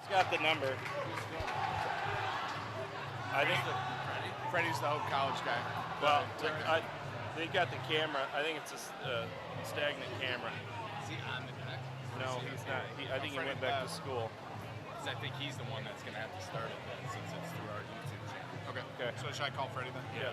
He's got the number. I think Freddie's the Hope College guy. Well, they got the camera. I think it's a stagnant camera. Is he on the deck? No, he's not. I think he went back to school. Because I think he's the one that's going to have to start it then, since it's through our YouTube channel. Okay. So should I call Freddie then? Yeah.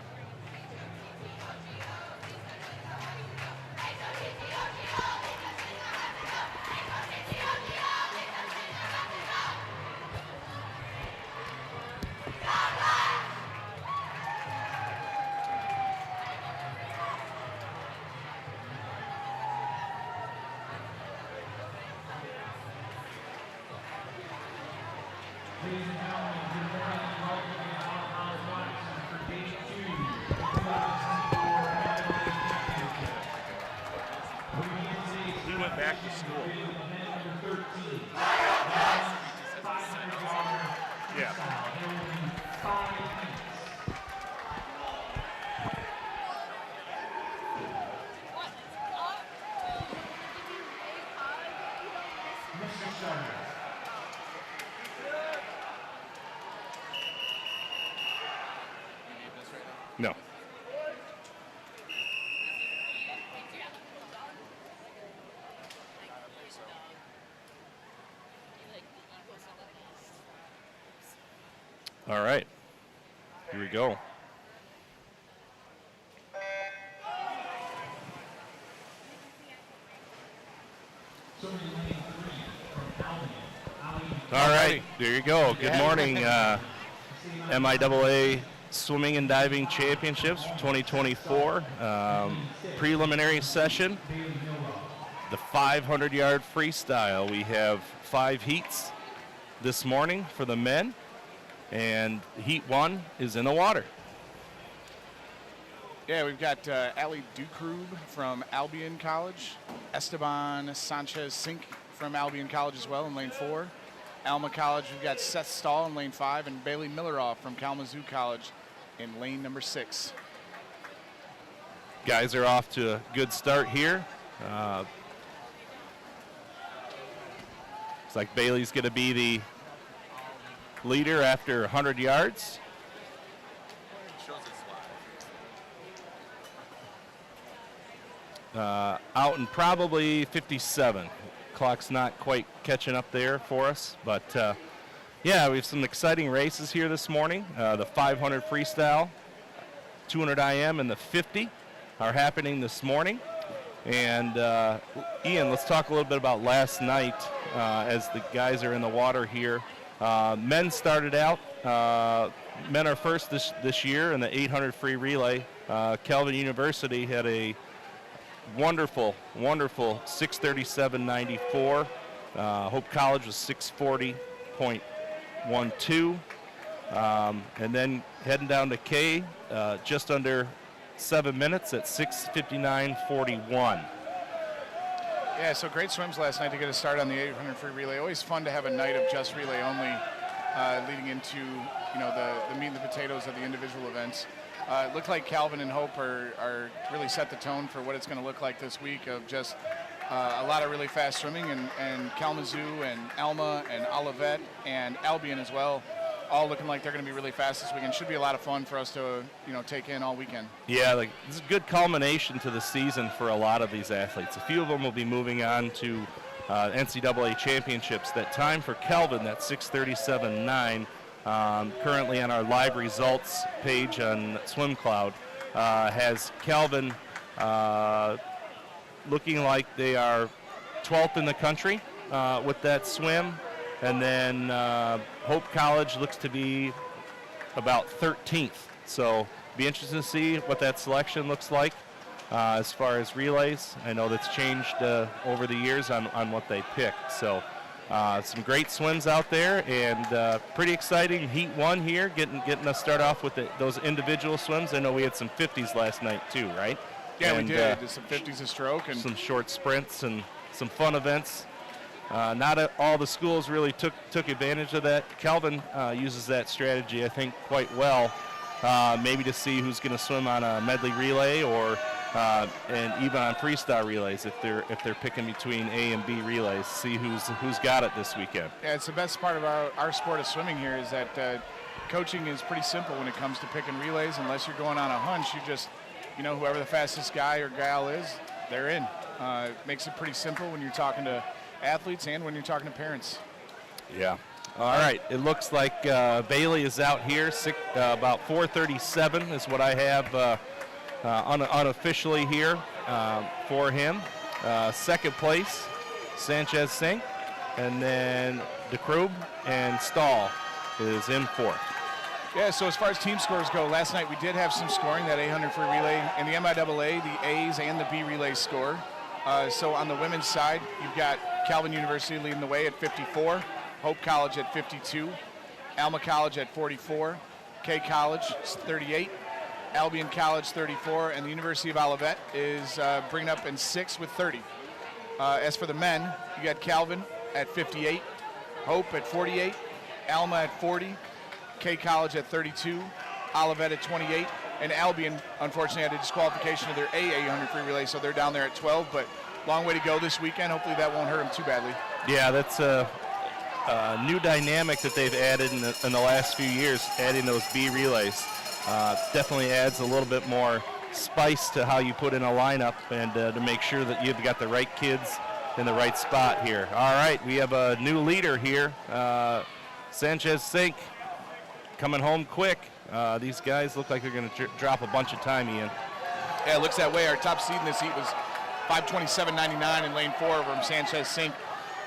He went back to school. Yeah. No. All right. Here we go. All right, there you go. Good morning, MIAA Swimming and Diving Championships 2024 preliminary session. The 500-yard freestyle. We have 5 heats this morning for the men, and heat 1 is in the water. Yeah, we've got Ali Dukrub from Albion College, Esteban Sanchez-Sink from Albion College as well in lane 4. Alma College, we've got Seth Stahl in lane 5, and Bailey Milleroff from Kalamazoo College in lane number 6. Guys are off to a good start here. Looks like Bailey's going to be the leader after 100 yards. Out in probably 57. Clock's not quite catching up there for us, but yeah, we have some exciting races here this morning. The 500 freestyle, 200 IM, and the 50 are happening this morning. And Ian, let's talk a little bit about last night as the guys are in the water here. Men started out. Men are first this year in the 800 free relay. Calvin University had a wonderful 6:37.94. Hope College was 6:40.12. And then heading down to K, just under 7 minutes at 6:59.41. Yeah, so great swims last night to get a start on the 800 free relay. Always fun to have a night of just relay only, leading into the meat and the potatoes of the individual events. It looked like Calvin and Hope are really set the tone for what it's going to look like this week of just a lot of really fast swimming, and Kalamazoo and Alma and Olivet and Albion as well, all looking like they're going to be really fast this weekend. Should be a lot of fun for us to take in all weekend. Yeah, this is a good culmination to the season for a lot of these athletes. A few of them will be moving on to NCAA championships. That time for Calvin, that 6:37.9. Currently on our live results page on SwimCloud, has Calvin looking like they are 12th in the country with that swim. And then Hope College looks to be about 13th. So be interesting to see what that selection looks like as far as relays. I know that's changed over the years on what they pick. So some great swims out there, and pretty exciting heat 1 here, getting us start off with those individual swims. I know we had some 50s last night too, right? Yeah, and we did. Some 50s a stroke and some short sprints and some fun events. Not all the schools really took advantage of that. Calvin uses that strategy, I think, quite well. Maybe to see who's going to swim on a medley relay or and even on freestyle relays, if they're picking between A and B relays, see who's got it this weekend. Yeah, it's the best part of our sport of swimming here is that coaching is pretty simple when it comes to picking relays. Unless you're going on a hunch, you just, whoever the fastest guy or gal is, they're in. It makes it pretty simple when you're talking to athletes and when you're talking to parents. Yeah. All right. It looks like Bailey is out here. About 4:37 is what I have unofficially here for him. Second place, Sanchez Sink, and then DeKrube and Stahl is in fourth. Yeah, so as far as team scores go, last night we did have some scoring, that 800 free relay. In the MIAA, the A's and the B relays score. So on the women's side, you've got Calvin University leading the way at 54, Hope College at 52, Alma College at 44, K College 38, Albion College 34, and the University of Olivet is bringing up in 6th with 30. As for the men, you got Calvin at 58, Hope at 48, Alma at 40, K College at 32, Olivet at 28, and Albion, unfortunately, had a disqualification of their A 800 free relay, so they're down there at 12, but long way to go this weekend. Hopefully that won't hurt them too badly. Yeah, that's a new dynamic that they've added in the last few years, adding those B relays. Definitely adds a little bit more spice to how you put in a lineup and to make sure that you've got the right kids in the right spot here. All right, we have a new leader here, Sanchez Sink, coming home quick. These guys look like they're going to drop a bunch of time, Ian. Yeah, it looks that way. Our top seed in this heat was 5:27.99 in lane 4 from Sanchez Sink.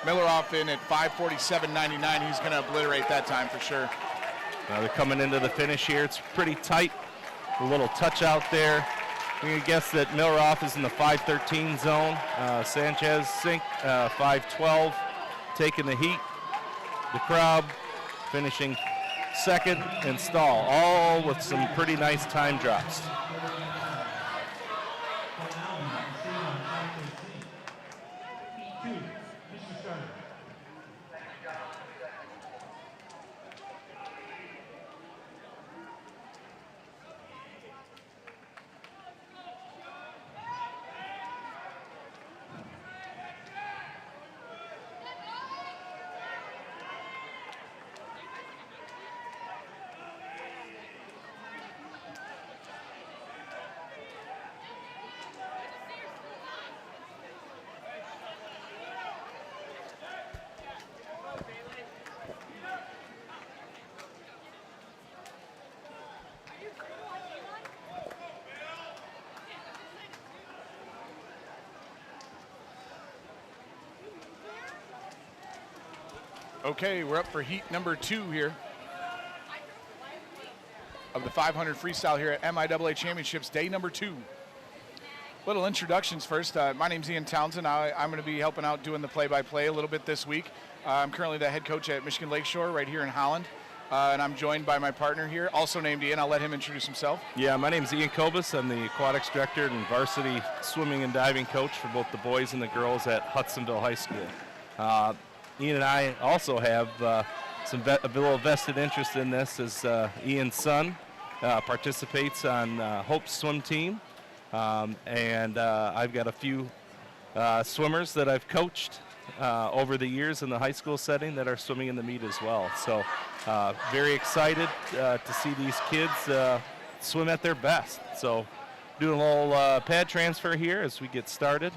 Miller off in at 5:47.99. He's going to obliterate that time for sure. They're coming into the finish here. It's pretty tight. A little touch out there. We can guess that Milroff is in the 5:13 zone. Sanchez Sink 5:12, taking the heat. The crowd finishing second, and Stahl, all with some pretty nice time drops. Okay, we're up for heat number 2 here of the 500 freestyle here at MIAA Championships, day number 2. Little introductions first. My name's Ian Townsend. I'm going to be helping out doing the play-by-play a little bit this week. I'm currently the head coach at Michigan Lakeshore right here in Holland, and I'm joined by my partner here, also named Ian. I'll let him introduce himself. Yeah, my name's Ian Kobus. I'm the aquatics director and varsity swimming and diving coach for both the boys and the girls at Hudsonville High School. Ian and I also have a little vested interest in this, as Ian's son participates on Hope's swim team, and I've got a few swimmers that I've coached over the years in the high school setting that are swimming in the meet as well. So very excited to see these kids swim at their best. So doing a little pad transfer here as we get started.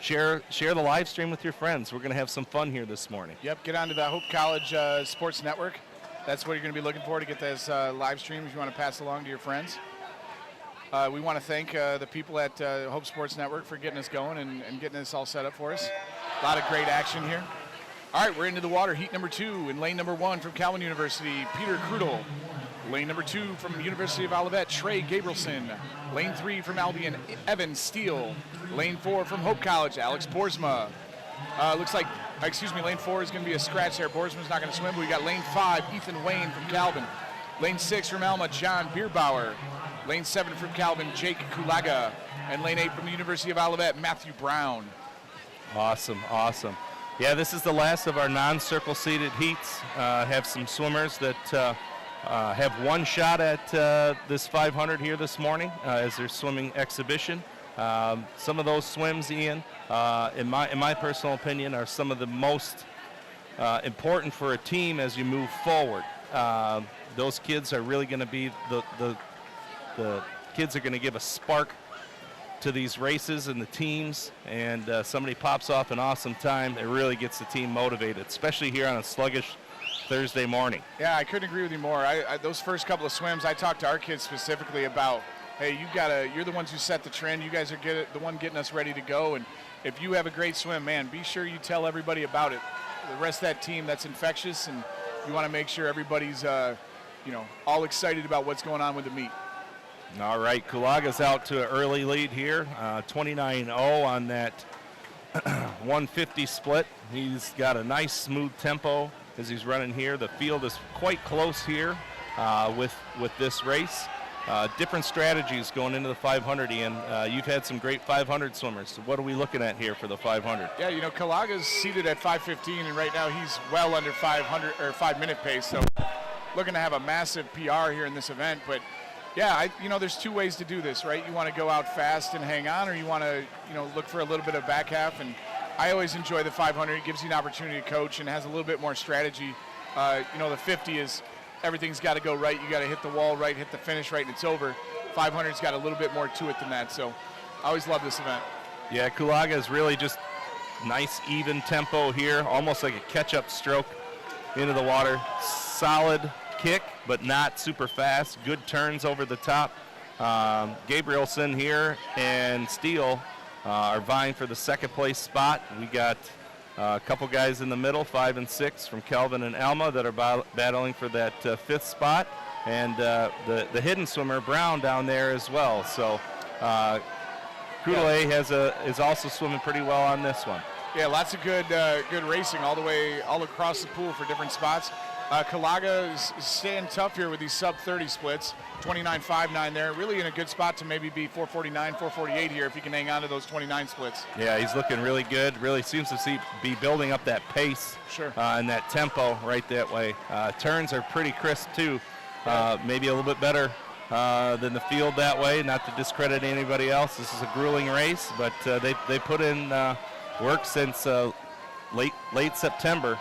Share the live stream with your friends. We're going to have some fun here this morning. Yep, get onto the Hope College Sports Network. That's what you're going to be looking for to get this live stream if you want to pass along to your friends. We want to thank the people at Hope Sports Network for getting us going and getting this all set up for us. A lot of great action here. All right, we're into the water. Heat number 2 in lane number 1 from Calvin University, Peter Krudel. Lane number 2 from University of Olivet, Trey Gabrielson. Lane 3 from Albion, Evan Steele. Lane 4 from Hope College, Alex Boersma. Looks like, lane 4 is going to be a scratch there. Boersma's not going to swim, but we got lane 5, Ethan Wayne from Calvin. Lane 6 from Alma, John Bierbauer. Lane 7 from Calvin, Jake Kulaga. And lane 8 from the University of Olivet, Matthew Brown. Awesome. Yeah, this is the last of our non-circle seated heats. Have some swimmers that have one shot at this 500 here this morning as their swimming exhibition. Some of those swims, Ian, in my personal opinion, are some of the most important for a team as you move forward. Those kids are really going to be the kids are going to give a spark to these races and the teams, and somebody pops off an awesome time, it really gets the team motivated, especially here on a sluggish Thursday morning. Yeah, I couldn't agree with you more. Those first couple of swims, I talked to our kids specifically about, hey, you're the ones who set the trend. You guys are the one getting us ready to go, and if you have a great swim, man, be sure you tell everybody about it. The rest of that team, that's infectious, and you want to make sure everybody's, all excited about what's going on with the meet. All right, Kulaga's out to an early lead here, 29-0 on that 150 split. He's got a nice smooth tempo as he's running here. The field is quite close here with this race. Different strategies going into the 500, Ian. You've had some great 500 swimmers. So what are we looking at here for the 500? Yeah, Kulaga's seated at 5:15, and right now he's well under 500 or 5-minute pace. So looking to have a massive PR here in this event, but. Yeah, there's two ways to do this, right? You want to go out fast and hang on, or you want to, look for a little bit of back half. And I always enjoy the 500. It gives you an opportunity to coach and has a little bit more strategy. The 50 is everything's got to go right. You got to hit the wall right, hit the finish right, and it's over. 500's got a little bit more to it than that. So I always love this event. Yeah, Kulaga is really just nice, even tempo here, almost like a catch-up stroke into the water. Solid kick, but not super fast. Good turns over the top. Gabrielson here and Steele are vying for the second place spot. We got a couple guys in the middle, 5 and 6 from Kelvin and Alma that are battling for that fifth spot, and the hidden swimmer Brown down there as well. So Crudele is also swimming pretty well on this one. Yeah, lots of good racing all across the pool for different spots. Kulaga is staying tough here with these sub-30 splits, 29.59 there. Really in a good spot to maybe be 449, 448 here if he can hang on to those 29 splits. Yeah, he's looking really good. Really seems to be building up that pace. Sure. And that tempo right that way. Turns are pretty crisp too. Maybe a little bit better than the field that way. Not to discredit anybody else. This is a grueling race, but they put in work since late September.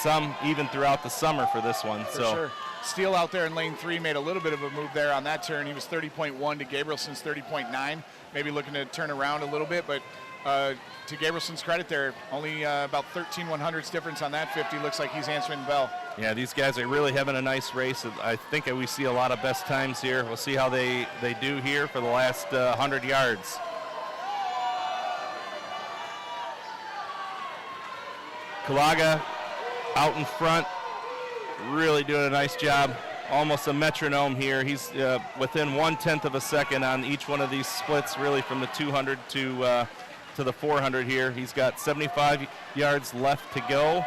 Some even throughout the summer for this one. For sure. Steele out there in lane 3 made a little bit of a move there on that turn. He was 30.1 to Gabrielson's 30.9. Maybe looking to turn around a little bit, but to Gabrielson's credit there, only about 13/100ths difference on that 50. Looks like he's answering the bell. Yeah, these guys are really having a nice race. I think we see a lot of best times here. We'll see how they do here for the last 100 yards. Kulaga out in front, really doing a nice job. Almost a metronome here. He's within 1/10 of a second on each one of these splits, really from the 200 to the 400 here. He's got 75 yards left to go.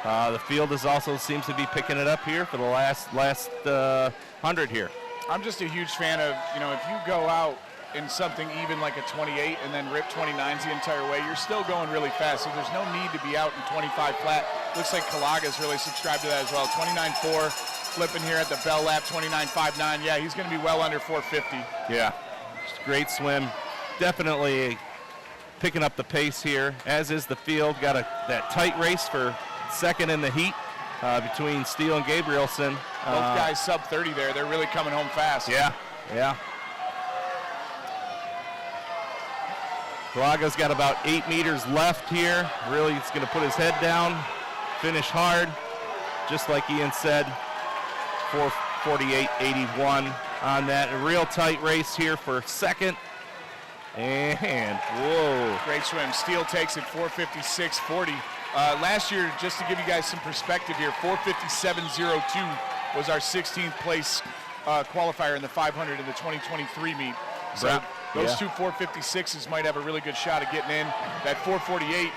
The field also seems to be picking it up here for the last 100 here. I'm just a huge fan of, if you go out in something even like a 28 and then rip 29s the entire way, you're still going really fast. So there's no need to be out in 25 flat. Looks like Kalaga's really subscribed to that as well. 29.4, flipping here at the bell lap, 29.59. Yeah, he's going to be well under 450. Yeah, just a great swim. Definitely picking up the pace here, as is the field. Got that tight race for second in the heat between Steele and Gabrielson. Both guys sub 30 there. They're really coming home fast. Yeah. Kalaga's got about 8 meters left here. Really, he's going to put his head down, finish hard, just like Ian said, 4:48.81 on that. A real tight race here for second. And, whoa. Great swim. Steele takes it 4:56.40. Last year, just to give you guys some perspective here, 4:57.02 was our 16th place qualifier in the 500 in the 2023 meet. So those two 4:56s might have a really good shot at getting in. That 4:48,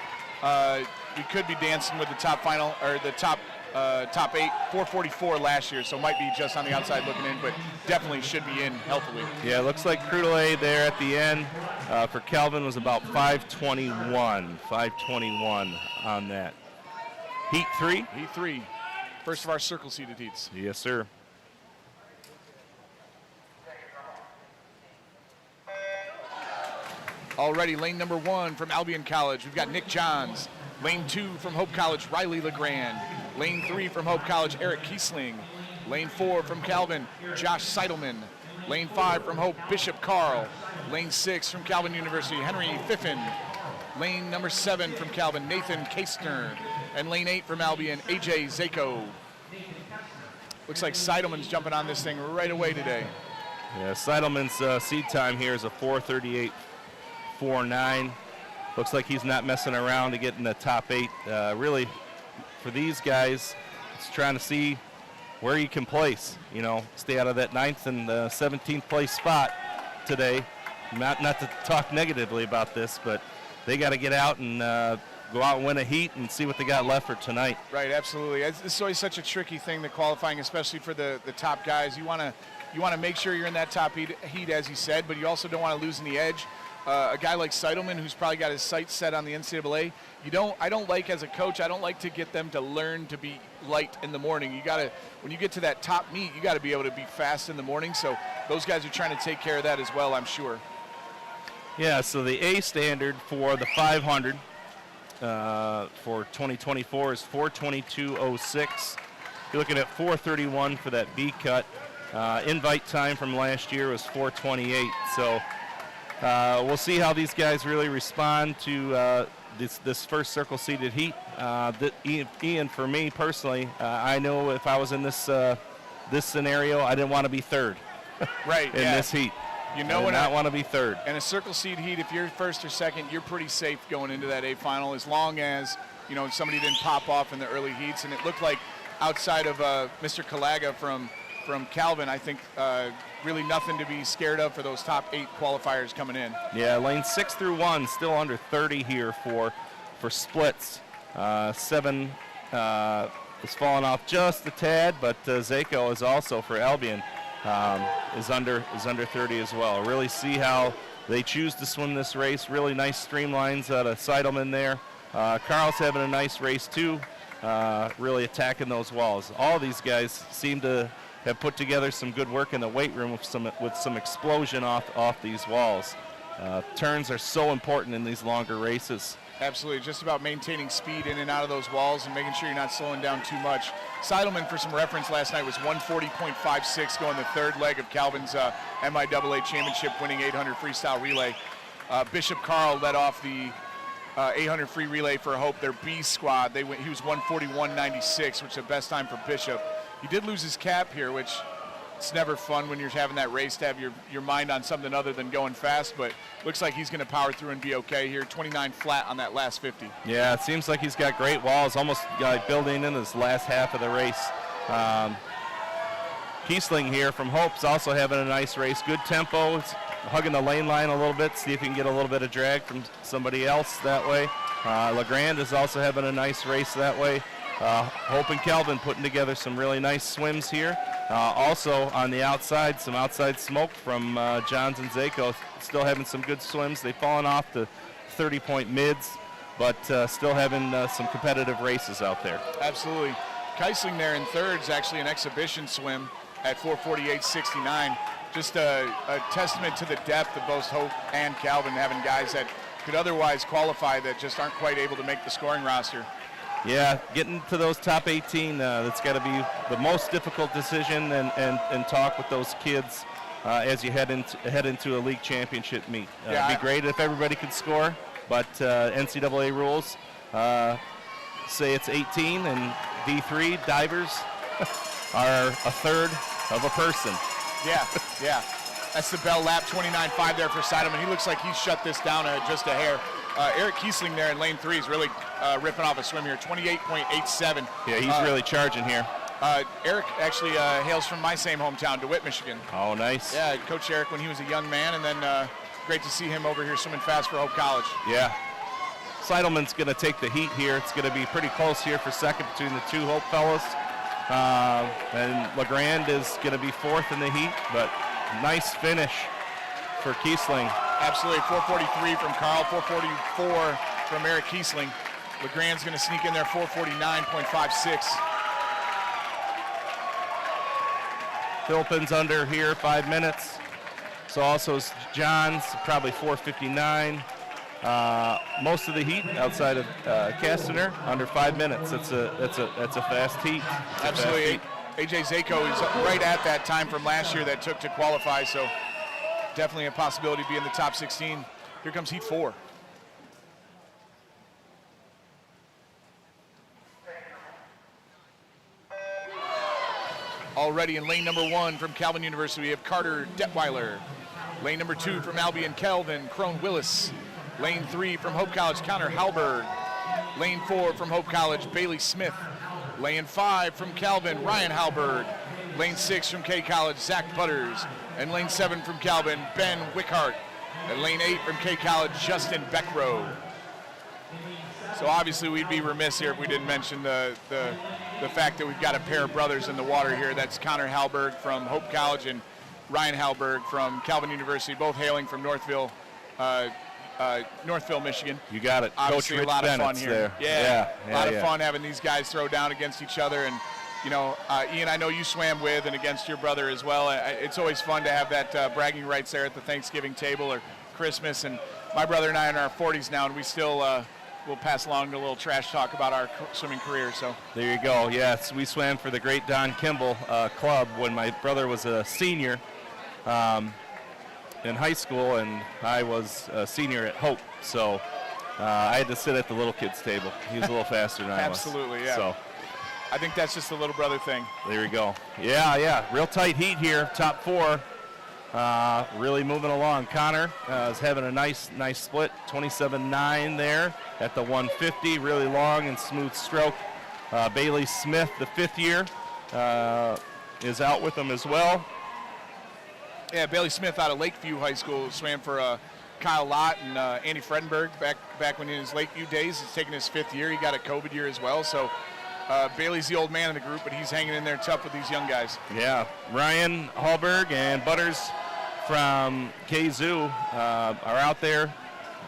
we could be dancing with the top final, or the top 8, 4:44 last year, so might be just on the outside looking in, but definitely should be in healthily. Yeah, looks like Crudele there at the end for Kelvin was about 5:21 on that. Heat 3? Heat 3, first of our circle seated heats. Yes, sir. Already lane number 1 from Albion College, we've got Nick Johns. Lane 2 from Hope College, Riley LeGrand. Lane 3 from Hope College, Eric Kiesling. Lane 4 from Calvin, Josh Seidelman. Lane 5 from Hope, Bishop Carl. Lane 6 from Calvin University, Henry Fiffin. Lane number 7 from Calvin, Nathan Kastner. And lane 8 from Albion, AJ Zako. Looks like Seidelman's jumping on this thing right away today. Yeah, Seidelman's seed time here is a 4:38.49. Looks like he's not messing around to get in the top 8. Really, for these guys, it's trying to see where you can place. You know, stay out of that 9th and 17th place spot today. Not to talk negatively about this, but they got to get out and go out and win a heat and see what they got left for tonight. Right, absolutely. It's always such a tricky thing, the qualifying, especially for the top guys. You want to make sure you're in that top heat, as you said, but you also don't want to lose in the edge. A guy like Seidelman, who's probably got his sights set on the NCAA, I don't like, as a coach, I don't like to get them to learn to be light in the morning. You got to, when you get to that top meet, you got to be able to be fast in the morning. So those guys are trying to take care of that as well, I'm sure. Yeah, so the A standard for the 500 for 2024 is 4:22.06. You're looking at 4:31 for that B cut. Invite time from last year was 4:28. So we'll see how these guys really respond to this first circle seeded heat. Ian, for me personally, I know if I was in this scenario, I didn't want to be third. Right. in this heat. You know, I not want to be third. And a circle seed heat, if you're first or second, you're pretty safe going into that A final, as long as somebody didn't pop off in the early heats. And it looked like outside of Mr. Kalaga from Calvin, I think really nothing to be scared of for those top 8 qualifiers coming in. Yeah, lane 6 through 1 still under 30 here for splits. 7 is falling off just a tad, but Zako is also for Albion. Is under 30 as well. Really see how they choose to swim this race. Really nice streamlines out of Seidelman there. Carl's having a nice race too, really attacking those walls. All these guys seem to have put together some good work in the weight room with some explosion off these walls. Turns are so important in these longer races. Absolutely, just about maintaining speed in and out of those walls and making sure you're not slowing down too much. Seidelman, for some reference, last night was 140.56 going the third leg of Calvin's MIAA championship winning 800 freestyle relay. Bishop Carl led off the 800 free relay for Hope, their B squad. He was 141.96, which is the best time for Bishop. He did lose his cap here, which it's never fun when you're having that race to have your mind on something other than going fast, but looks like he's going to power through and be okay here. 29 flat on that last 50. Yeah, it seems like he's got great walls, almost building in his last half of the race. Kiesling here from Hope's also having a nice race. Good tempo. He's hugging the lane line a little bit, see if he can get a little bit of drag from somebody else that way. LeGrand is also having a nice race that way. Hope and Calvin putting together some really nice swims here. Also on the outside, some outside smoke from Johns and Zako, still having some good swims. They've fallen off to 30-point mids, but still having some competitive races out there. Absolutely. Kiesling there in third is actually an exhibition swim at 4:48.69. Just a testament to the depth of both Hope and Calvin, having guys that could otherwise qualify that just aren't quite able to make the scoring roster. Yeah, getting to those top 18, that's got to be the most difficult decision, and talk with those kids as you head into a league championship meet. It'd be great if everybody could score, but NCAA rules say it's 18, and D3 divers are a third of a person. Yeah. That's the bell lap, 29.5 there for Seidelman. He looks like he's shut this down just a hair. Eric Kiesling there in lane 3 is really ripping off a swim here, 28.87. Yeah, he's really charging here. Eric actually hails from my same hometown, DeWitt, Michigan. Oh, nice. Yeah, Coach Eric when he was a young man, and then great to see him over here swimming fast for Hope College. Yeah. Seidelman's going to take the heat here. It's going to be pretty close here for second between the two Hope fellows. And LeGrand is going to be fourth in the heat, but nice finish for Kiesling. Absolutely, 4:43 from Carl, 4:44 from Eric Kiesling. LeGrand's going to sneak in there, 4:49.56. Philippines under here, 5 minutes. So also is John's, probably 4:59. Most of the heat outside of Castner under 5 minutes. That's a fast heat. Absolutely. AJ Zako is right at that time from last year that took to qualify, so definitely a possibility to be in the top 16. Here comes heat 4. Already in lane number 1 from Calvin University, we have Carter Detweiler. Lane number 2 from Albion, Kelvin Crone Willis. Lane 3 from Hope College, Connor Halberg. Lane 4 from Hope College, Bailey Smith. Lane 5 from Calvin, Ryan Halberg. Lane 6 from K College, Zach Butters. And lane 7 from Calvin, Ben Wickhart. And lane 8 from K College, Justin Beckrow. So obviously we'd be remiss here if we didn't mention the fact that we've got a pair of brothers in the water here. That's Connor Halberg from Hope College and Ryan Halberg from Calvin University, both hailing from Northville, Michigan. You got it. Obviously, Coach a lot of fun Bennett's here. There. A lot of fun having these guys throw down against each other. And, you know, Ian, I know you swam with and against your brother as well. It's always fun to have that bragging rights there at the Thanksgiving table or Christmas. And my brother and I are in our 40s now, and we still will pass along a little trash talk about our swimming career. So there you go. Yes, we swam for the great Don Kimball Club when my brother was a senior in high school, and I was a senior at Hope. So I had to sit at the little kids table. He was a little faster than I was. Absolutely, yeah. So I think that's just a little brother thing. there you go. Yeah. Real tight heat here. Top 4. Really moving along. Connor is having a nice split. 27.9 there at the 150. Really long and smooth stroke. Bailey Smith, the 5th year, is out with them as well. Yeah, Bailey Smith out of Lakeview High School swam for Kyle Lott and Andy Fredenberg back when in his Lakeview days. He's taking his 5th year. He got a COVID year as well. So Bailey's the old man in the group, but he's hanging in there tough with these young guys. Yeah, Ryan Hallberg and Butters from KZoo are out there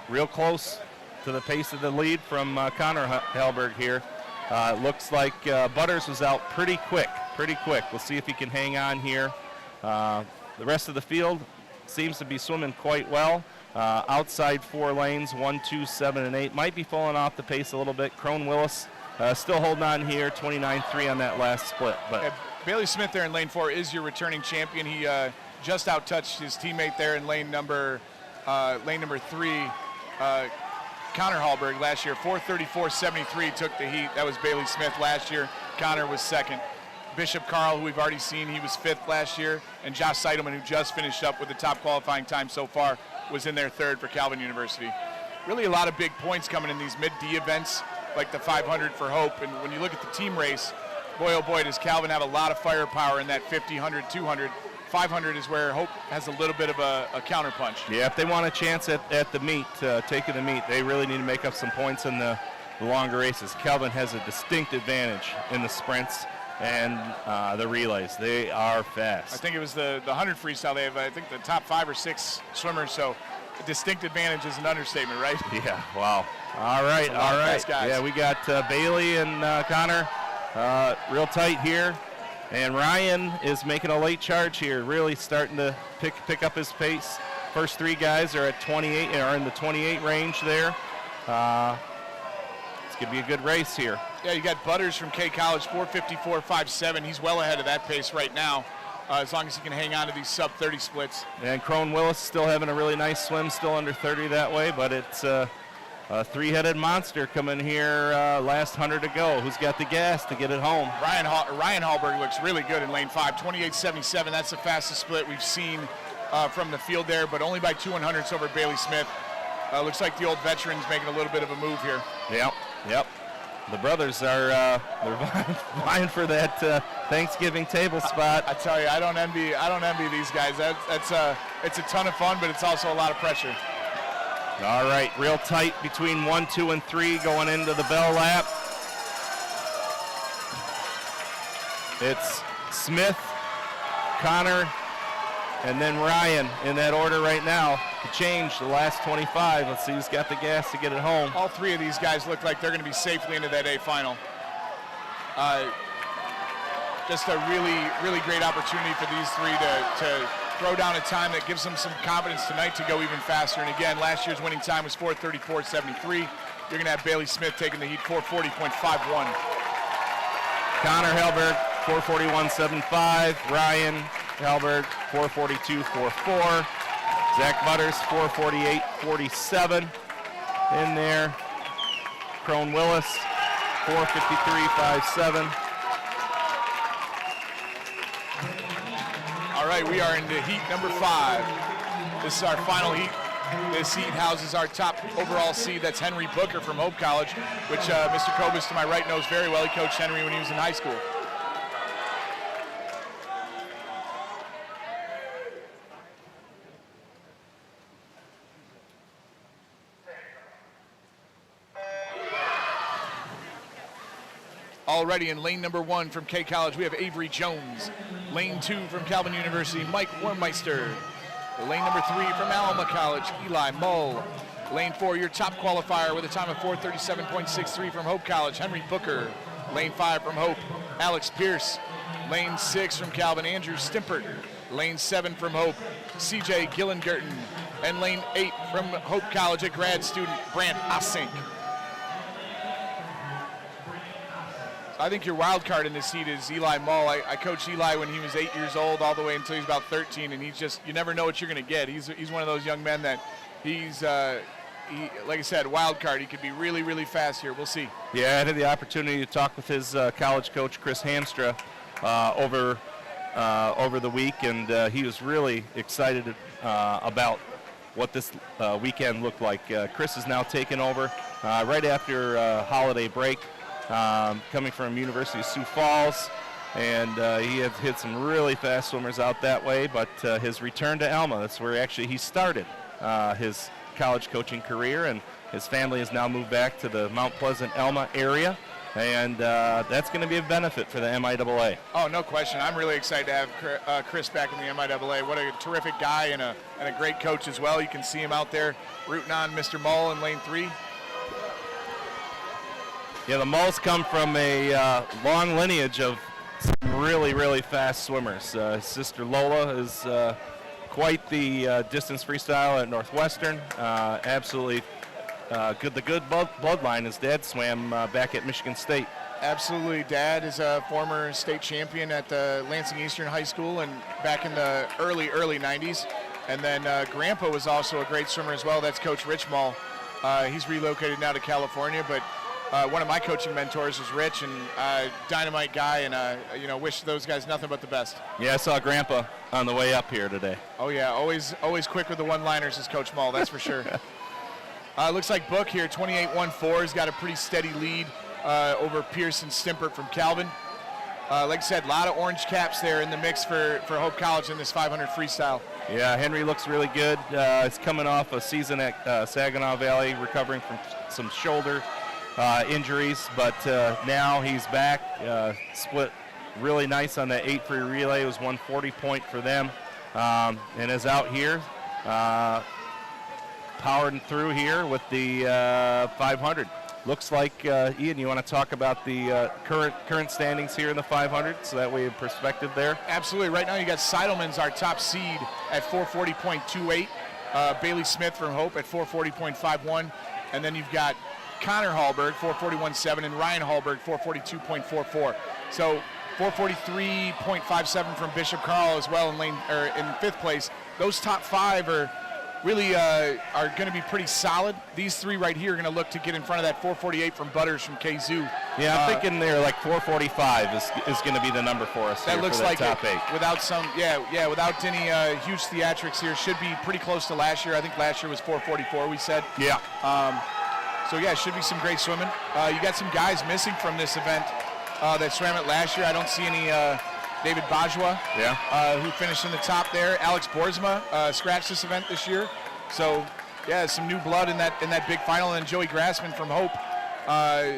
real close to the pace of the lead from Connor Hallberg here. It looks like Butters was out pretty quick. We'll see if he can hang on here. The rest of the field seems to be swimming quite well. Outside 4 lanes, 1, 2, 7, and 8. Might be falling off the pace a little bit. Crone Willis still holding on here, 29.3 on that last split. But yeah, Bailey Smith there in lane 4 is your returning champion. He just outtouched his teammate there in lane number 3, Connor Hallberg last year. 4:34.73 took the heat. That was Bailey Smith last year. Connor was 2nd. Bishop Carl, who we've already seen, he was 5th last year, and Josh Seidelman, who just finished up with the top qualifying time so far, was in there 3rd for Calvin University. Really a lot of big points coming in these mid-D events, like the 500 for Hope. And when you look at the team race, boy, oh boy, does Calvin have a lot of firepower in that 50, 100, 200. 500 is where Hope has a little bit of a counterpunch. Yeah, if they want a chance at the meet, taking the meet, they really need to make up some points in the longer races. Calvin has a distinct advantage in the sprints and the relays. They are fast. I think it was the 100 freestyle. They have, I think, the top 5 or 6 swimmers, so a distinct advantage is an understatement, right? Yeah, wow. All right. Yeah, we got Bailey and Connor real tight here. And Ryan is making a late charge here, really starting to pick up his pace. First 3 guys are at 28, are in the 28 range there. It's going to be a good race here. Yeah, you got Butters from K College, 4:54.57. He's well ahead of that pace right now, as long as he can hang on to these sub-30 splits. And Crone Willis still having a really nice swim, still under 30 that way, but it's a 3-headed monster coming here, last 100 to go. Who's got the gas to get it home? Ryan Hallberg looks really good in lane 5, 28.77. That's the fastest split we've seen from the field there, but only by 2 100ths over Bailey Smith. Looks like the old veteran's making a little bit of a move here. Yep. The brothers are they're vying for that Thanksgiving table spot. I tell you, I don't envy these guys. It's a ton of fun, but it's also a lot of pressure. All right, real tight between 1, 2, and 3 going into the bell lap. It's Smith, Connor, and then Ryan in that order right now to change the last 25. Let's see who's got the gas to get it home. All 3 of these guys look like they're going to be safely into that A final. Just a really, really great opportunity for these 3 to throw down a time that gives them some confidence tonight to go even faster. And again, last year's winning time was 4:34.73. You're going to have Bailey Smith taking the heat, 4:40.51. Connor Halberg, 4:41.75. Ryan Halberg, 4:42.44. Zach Butters, 4:48.47 in there. Crone Willis, 4:53.57. All right, we are into heat number 5. This is our final heat. This heat houses our top overall seed. That's Henry Booker from Hope College, which Mr. Kobus to my right knows very well. He coached Henry when he was in high school. Already in lane number 1 from K College, we have Avery Jones. Lane 2 from Calvin University, Mike Warmeister. Lane number 3 from Alma College, Eli Mull. Lane 4, your top qualifier with a time of 4:37.63 from Hope College, Henry Booker. Lane 5 from Hope, Alex Pierce. Lane 6 from Calvin, Andrew Stimpert. Lane 7 from Hope, CJ Gillengurten. And lane 8 from Hope College, a grad student, Brant Osink. I think your wild card in this heat is Eli Mull. I coached Eli when he was 8 years old all the way until he was about 13, and you never know what you're going to get. He's one of those young men that like I said, wild card. He could be really, really fast here. We'll see. Yeah, I had the opportunity to talk with his college coach, Chris Hamstra, over the week, and he was really excited about what this weekend looked like. Chris has now taken over right after holiday break. Coming from University of Sioux Falls, and he has hit some really fast swimmers out that way, but his return to Alma, that's where actually he started his college coaching career, and his family has now moved back to the Mount Pleasant Alma area, and that's going to be a benefit for the MIAA. Oh, no question. I'm really excited to have Chris back in the MIAA. What a terrific guy and a great coach as well. You can see him out there rooting on Mr. Mull in lane 3. Yeah, the Mulls come from a long lineage of some really, really fast swimmers. His sister Lola is quite the distance freestyle at Northwestern. Absolutely good. The good bloodline. His dad swam back at Michigan State. Absolutely. Dad is a former state champion at Lansing Eastern High School and back in the early 90s. And then Grandpa was also a great swimmer as well. That's Coach Rich Mull. He's relocated now to California, but one of my coaching mentors was Rich, and dynamite guy, and wish those guys nothing but the best. Yeah, I saw Grandpa on the way up here today. Oh yeah, always quick with the one-liners is Coach Mull, that's for sure. Looks like Book here, 28.14, has got a pretty steady lead over Pearson Stimpert from Calvin. Like I said, a lot of orange caps there in the mix for Hope College in this 500 freestyle. Yeah, Henry looks really good. He's coming off a season at Saginaw Valley, recovering from some shoulder injuries, but now he's back. Split really nice on that 8 free relay. It was 140 point for them, and is out here powering through here with the 500. Looks like Ian, you want to talk about the current standings here in the 500, so that way in perspective there. Absolutely. Right now you got Seidelman's our top seed at 440.28. Bailey Smith from Hope at 440.51, and then you've got Connor Hallberg, 441.7, and Ryan Hallberg, 442.44. So 443.57 from Bishop Carl as well in fifth place. Those top 5 are really are going to be pretty solid. These 3 right here are going to look to get in front of that 448 from Butters from KZoo. Yeah, I'm thinking they're like 445 is going to be the number for us. That looks for like top 8. Without without any huge theatrics here, should be pretty close to last year. I think last year was 444. We said. Yeah. So yeah, it should be some great swimming. You got some guys missing from this event that swam it last year. I don't see any David Bajwa, who finished in the top there. Alex Borsma scratched this event this year. So yeah, some new blood in that big final. And Joey Grassman from Hope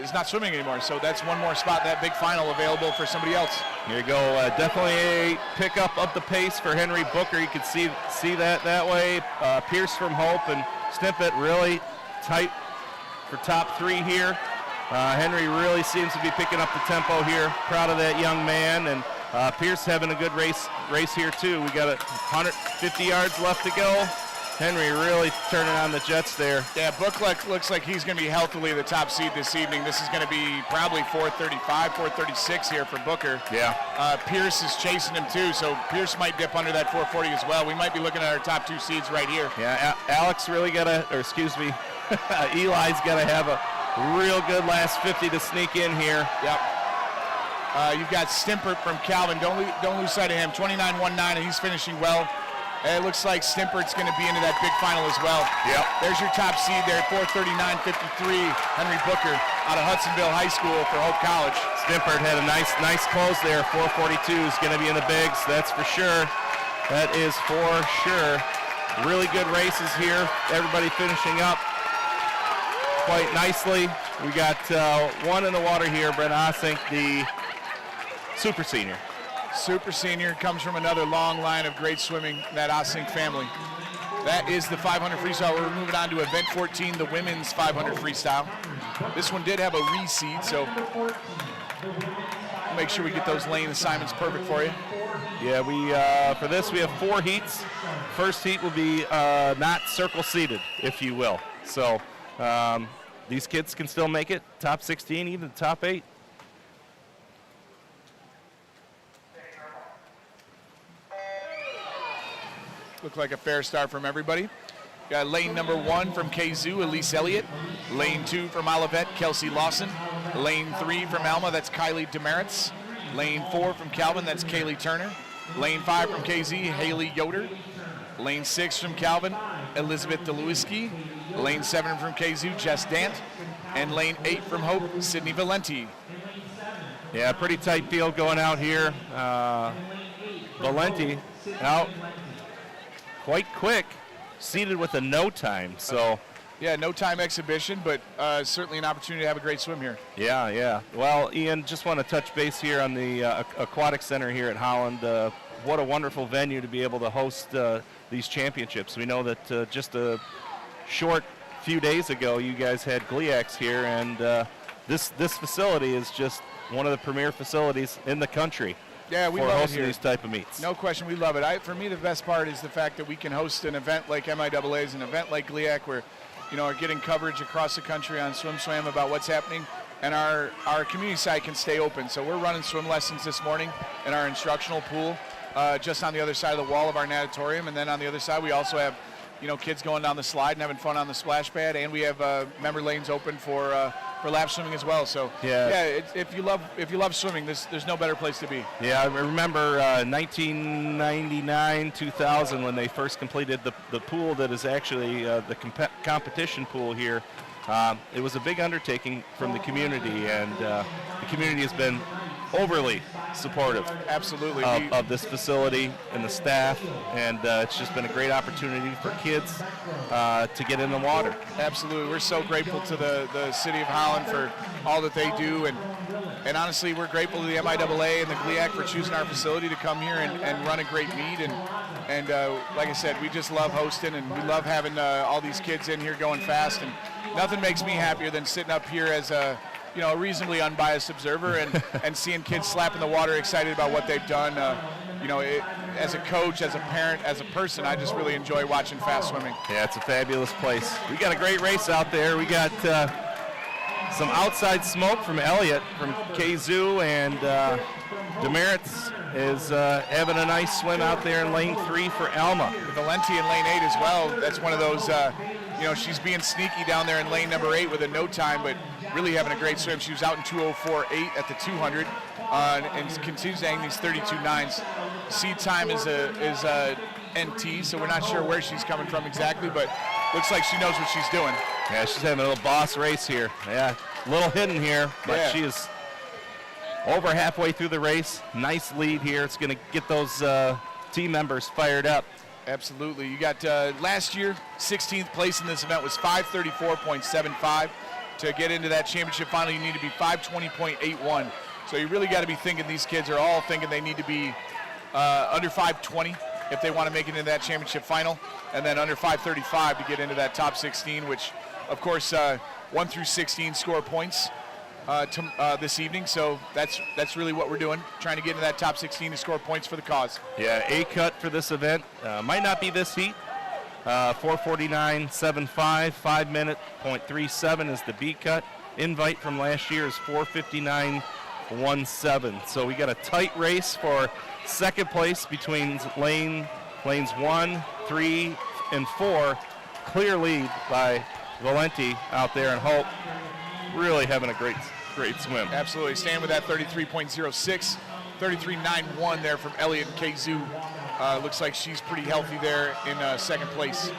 is not swimming anymore. So that's one more spot, that big final, available for somebody else. Here you go. Definitely a pickup of the pace for Henry Booker. You can see that way. Pierce from Hope and Stimpett really tight for top 3 here. Henry really seems to be picking up the tempo here. Proud of that young man, and Pierce having a good race here too. We got 150 yards left to go. Henry really turning on the jets there. Yeah, Booklet looks like he's going to be healthily the top seed this evening. This is going to be probably 4:35, 4:36 here for Booker. Yeah. Pierce is chasing him too, so Pierce might dip under that 4:40 as well. We might be looking at our top 2 seeds right here. Yeah, Alex really Eli's got to have a real good last 50 to sneak in here. Yep. You've got Stimpert from Calvin. Don't lose sight of him. 29.19, and he's finishing well. And it looks like Stimpert's going to be into that big final as well. Yep. There's your top seed there, 4:39.53. Henry Booker out of Hudsonville High School for Hope College. Stimpert had a nice close there. 4:42 is going to be in the bigs. That's for sure. That is for sure. Really good races here. Everybody finishing up quite nicely. We got one in the water here. Brent Ossink, the super senior. Super senior comes from another long line of great swimming, that Ossink family. That is the 500 freestyle. We're moving on to event 14, the women's 500 freestyle. This one did have a reseed, so we'll make sure we get those lane assignments perfect for you. Yeah, we for this we have 4 heats. First heat will be not circle seated, if you will. So these kids can still make it, top 16, even the top 8. Look like a fair start from everybody. Got lane number 1 from Kazoo, Elise Elliott. Lane 2 from Olivet, Kelsey Lawson. Lane 3 from Alma, that's Kylie Demeritz. Lane 4 from Calvin, that's Kaylee Turner. Lane 5 from KZ, Haley Yoder. Lane 6 from Calvin, Elizabeth DeLuiski. Lane 7 from Kazoo, Jess Dant. And lane 8 from Hope, Sydney Valenti. Yeah, pretty tight field going out here. Valenti out quite quick, seated with a no time. So yeah, no time exhibition, but certainly an opportunity to have a great swim here. Yeah. Well, Ian, just want to touch base here on the Aquatic Center here at Holland. What a wonderful venue to be able to host these championships. We know that just a short few days ago, you guys had GLIACs here, and this facility is just one of the premier facilities in the country. Yeah, we for love hosting it here. These type of meets. No question, we love it. For me, the best part is the fact that we can host an event like MIAA's, an event like GLIAC, where are getting coverage across the country on SwimSwam about what's happening, and our community side can stay open. So we're running swim lessons this morning in our instructional pool, just on the other side of the wall of our natatorium, and then on the other side we also have kids going down the slide and having fun on the splash pad, and we have member lanes open for lap swimming as well. So if you love swimming, there's no better place to be. Yeah, I remember 1999, 2000 when they first completed the pool that is actually the competition pool here. It was a big undertaking from the community, and the community has been overly supportive. Absolutely. Of this facility and the staff, and it's just been a great opportunity for kids to get in the water. Absolutely. We're so grateful to the City of Holland for all that they do, and honestly, we're grateful to the MIAA and the GLIAC for choosing our facility to come here and run a great meet, and like I said, we just love hosting, and we love having all these kids in here going fast, and nothing makes me happier than sitting up here as a reasonably unbiased observer and seeing kids slap in the water, excited about what they've done. As a coach, as a parent, as a person, I just really enjoy watching fast swimming. Yeah, it's a fabulous place. We got a great race out there. We got some outside smoke from Elliott from Kazoo, and Demeritz is having a nice swim out there in lane 3 for Alma. Valenti in lane 8 as well. That's one of those, she's being sneaky down there in lane number 8 with a no time, but really having a great swim. She was out in 2:04.8 at the 200 and continues to hang these 32.9s. Seed time is a NT, so we're not sure where she's coming from exactly, but looks like she knows what she's doing. Yeah, she's having a little boss race here. Yeah, a little hidden here, but she is over halfway through the race. Nice lead here. It's going to get those team members fired up. Absolutely. You got last year, 16th place in this event was 534.75. To get into that championship final, you need to be 520.81. So you really got to be thinking, these kids are all thinking they need to be under 520 if they want to make it into that championship final, and then under 535 to get into that top 16, which, of course, 1 through 16 score points. this evening. So that's really what we're doing, trying to get into that top 16 to score points for the cause. Yeah, A cut for this event. Might not be this heat. 4:49.75, 5 minute .37 is the B cut. Invite from last year is 4:59.17. So we got a tight race for second place between lanes 1, 3, and 4. Clear lead by Valenti out there, and Hope really having a great swim. Absolutely, staying with that 33.06, 33.91 there from Elliott and Kazoo. Looks like she's pretty healthy there in second place.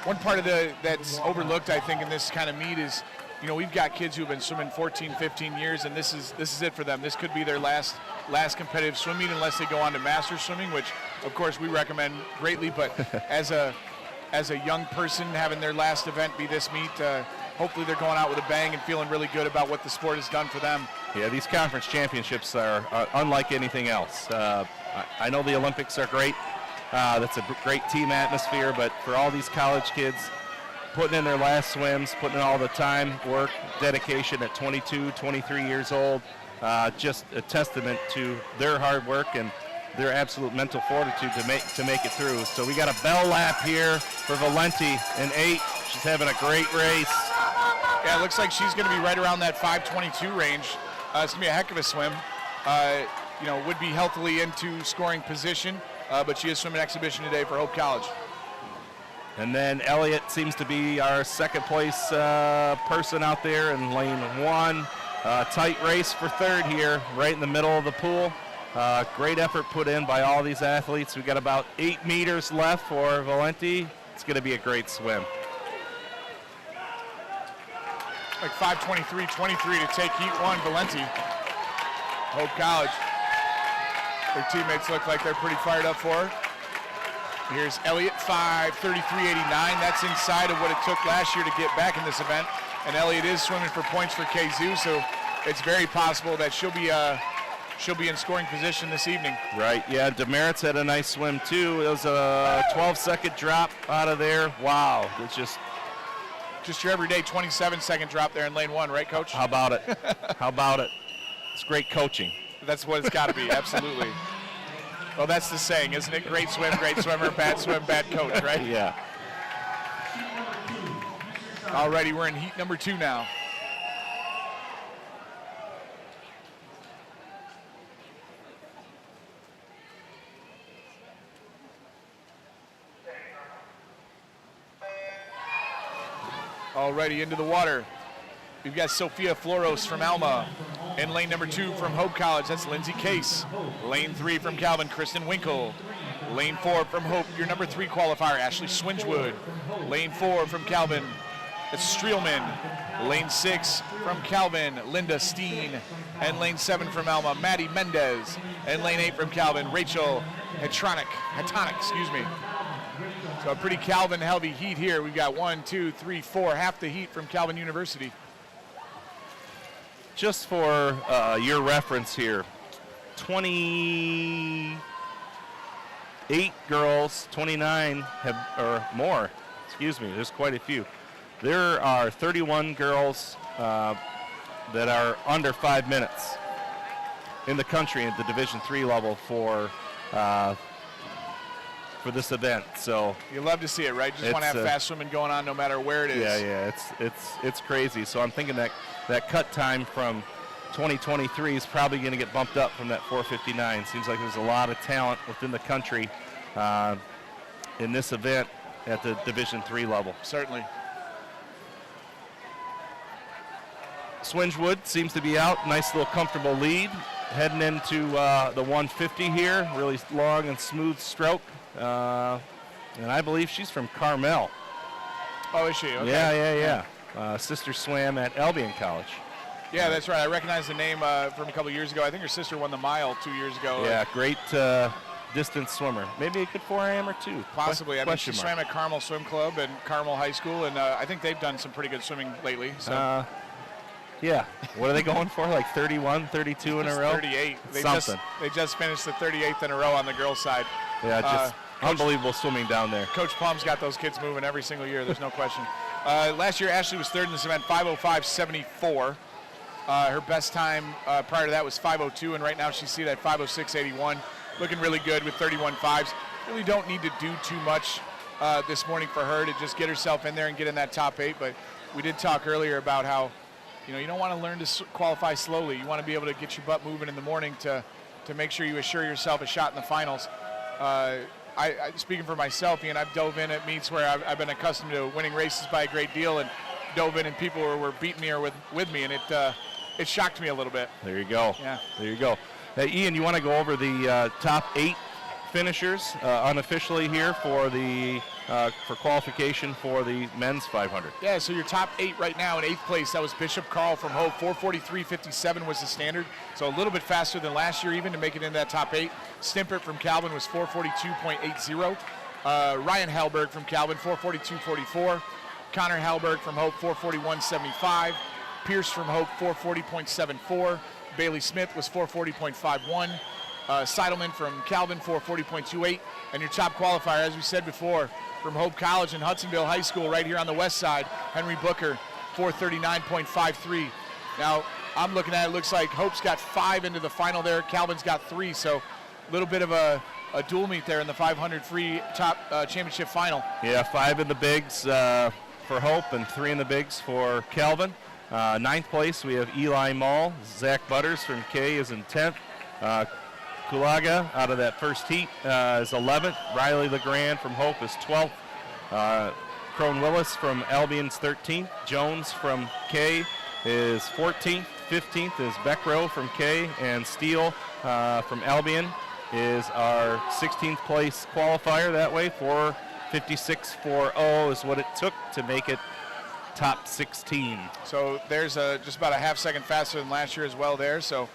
One part of that's overlooked, I think, in this kind of meet is, we've got kids who've been swimming 14, 15 years, and this is it for them. This could be their last competitive swim meet unless they go on to master swimming, which, of course, we recommend greatly. But as a young person having their last event be this meet, hopefully they're going out with a bang and feeling really good about what the sport has done for them. Yeah, these conference championships are unlike anything else. I know the Olympics are great. That's a great team atmosphere, but for all these college kids, putting in their last swims, putting in all the time, work, dedication at 22, 23 years old, just a testament to their hard work and their absolute mental fortitude to make it through. So we got a bell lap here for Valenti in 8. She's having a great race. Yeah, it looks like she's going to be right around that 5:22 range. It's going to be a heck of a swim. Would be healthily into scoring position, but she is swimming exhibition today for Hope College. And then Elliott seems to be our second place person out there in lane 1. Tight race for third here, right in the middle of the pool. Great effort put in by all these athletes. We got about 8 meters left for Valenti. It's going to be a great swim. Like 5:23.23 to take heat 1, Valenti. Hope College. Their teammates look like they're pretty fired up for her. Here's Elliott, 5:33.89. That's inside of what it took last year to get back in this event. And Elliott is swimming for points for Kazoo, so it's very possible that she'll be in scoring position this evening. Right, yeah, Demerits had a nice swim too. It was a 12-second drop out of there. Wow, it's just your everyday 27-second drop there in lane 1, right, Coach? How about it? How about it? It's great coaching. That's what it's got to be, absolutely. Well, that's the saying, isn't it? Great swim, great swimmer, bad swim, bad coach, right? Yeah. Alrighty, we're in heat number 2 now. Already into the water. We've got Sophia Floros from Alma. In lane number 2 from Hope College, that's Lindsay Case. Lane 3 from Calvin, Kristen Winkle. Lane 4 from Hope, your number 3 qualifier, Ashley Swingewood. Lane 4 from Calvin, it's Streelman. Lane 6 from Calvin, Linda Steen. And lane 7 from Alma, Maddie Mendez. And lane 8 from Calvin, Rachel Hatonic, excuse me. So a pretty Calvin heavy heat here. We've got 1, 2, 3, 4, half the heat from Calvin University. Just for your reference here, 28 girls, 29 or more, excuse me, there's quite a few. There are 31 girls that are under 5 minutes in the country at the Division III level for this event. So you love to see it, right? Just want to have fast swimming going on no matter where it is. Yeah, it's crazy. So I'm thinking that cut time from 2023 is probably going to get bumped up from that 4:59. Seems like there's a lot of talent within the country in this event at the Division III level. Certainly. Swingewood seems to be out. Nice little comfortable lead. Heading into the 150 here. Really long and smooth stroke. And I believe she's from Carmel. Oh, is she? Okay. Yeah. Sister swam at Albion College. Yeah, that's right. I recognize the name from a couple years ago. I think her sister won the mile 2 years ago. Yeah, great distance swimmer. Maybe a good 4 too. Possibly. I mean, she swam at Carmel Swim Club and Carmel High School, and I think they've done some pretty good swimming lately. So. Yeah. What are they going for? Like 31, 32 in a row? 38. They just finished the 38th in a row on the girls' side. Yeah, Unbelievable swimming down there. Coach Plum's got those kids moving every single year. There's no question. Last year, Ashley was third in this event, 5:05.74. Her best time prior to that was 5:02, and right now she's seated at 5:06.81. Looking really good with 31.5s. Really don't need to do too much this morning for her to just get herself in there and get in that top 8. But we did talk earlier about how, you don't want to learn to qualify slowly. You want to be able to get your butt moving in the morning to make sure you assure yourself a shot in the finals. I speaking for myself, Ian, I've dove in at meets where I've been accustomed to winning races by a great deal, and dove in and people were beating me or with me, and it shocked me a little bit. There you go. Yeah. There you go. Ian, you want to go over the top 8 finishers unofficially here for the for qualification for the men's 500? Yeah, so your top 8 right now in 8th place, that was Bishop Carl from Hope. 4:43.57 was the standard, so a little bit faster than last year even to make it into that top 8. Stimpert from Calvin was 4:42.80. Ryan Hellberg from Calvin, 4:42.44. Connor Hellberg from Hope, 4:41.75. Pierce from Hope, 4:40.74. Bailey Smith was 4:40.51. Seidelman from Calvin, 4:40.28. And your top qualifier, as we said before, from Hope College and Hudsonville High School right here on the west side, Henry Booker, 4:39.53. Now, I'm looking at it, looks like Hope's got 5 into the final there. Calvin's got 3, so a little bit of a dual meet there in the 500 free top championship final. Yeah, 5 in the bigs for Hope and 3 in the bigs for Calvin. 9th place, we have Eli Mall. Zach Butters from K is in 10th. Kulaga out of that first heat is 11th. Riley LeGrand from Hope is 12th. Crone Willis from Albion's 13th. Jones from K is 14th. 15th is Beckrow from K, and Steele from Albion is our 16th place qualifier that way. 4:56.40 is what it took to make it top 16. So there's just about a half second faster than last year as well there. So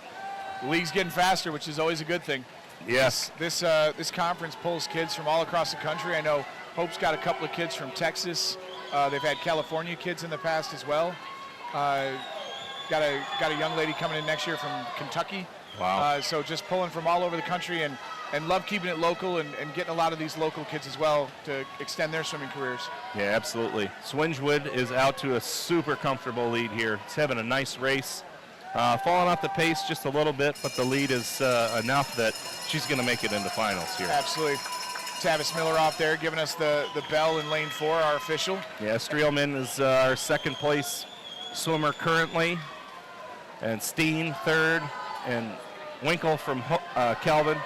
the league's getting faster, which is always a good thing. Yes. This conference pulls kids from all across the country. I know Hope's got a couple of kids from Texas. They've had California kids in the past as well. Got a young lady coming in next year from Kentucky. Wow. So just pulling from all over the country and love keeping it local and getting a lot of these local kids as well to extend their swimming careers. Yeah, absolutely. Swingewood is out to a super comfortable lead here. He's having a nice race. Falling off the pace just a little bit, but the lead is enough that she's going to make it into finals here. Absolutely. Tavis Miller off there giving us the bell in lane 4, our official. Yeah, Streelman is our 2nd place swimmer currently, and Steen 3rd, and Winkle from Calvin.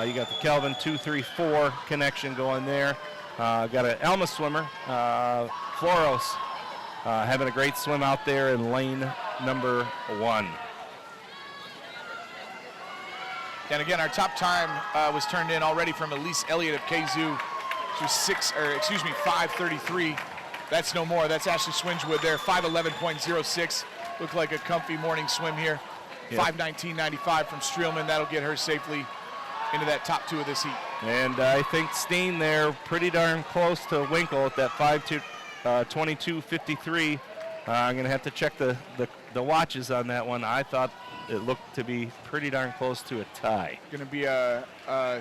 You got the Calvin 2-3-4 connection going there. Got an Alma swimmer, Floros, having a great swim out there in lane number 1. And again, our top time was turned in already from Elise Elliott of KZoo. She was 5:33. That's no more. That's Ashley Swingewood there, 5:11.06. Looked like a comfy morning swim here. Yeah. 5:19.95 from Streelman. That'll get her safely into that top 2 of this heat. And I think Steen there pretty darn close to Winkle at that 5:22.53. I'm going to have to check the watches on that one. I thought it looked to be pretty darn close to a tie. Going to be a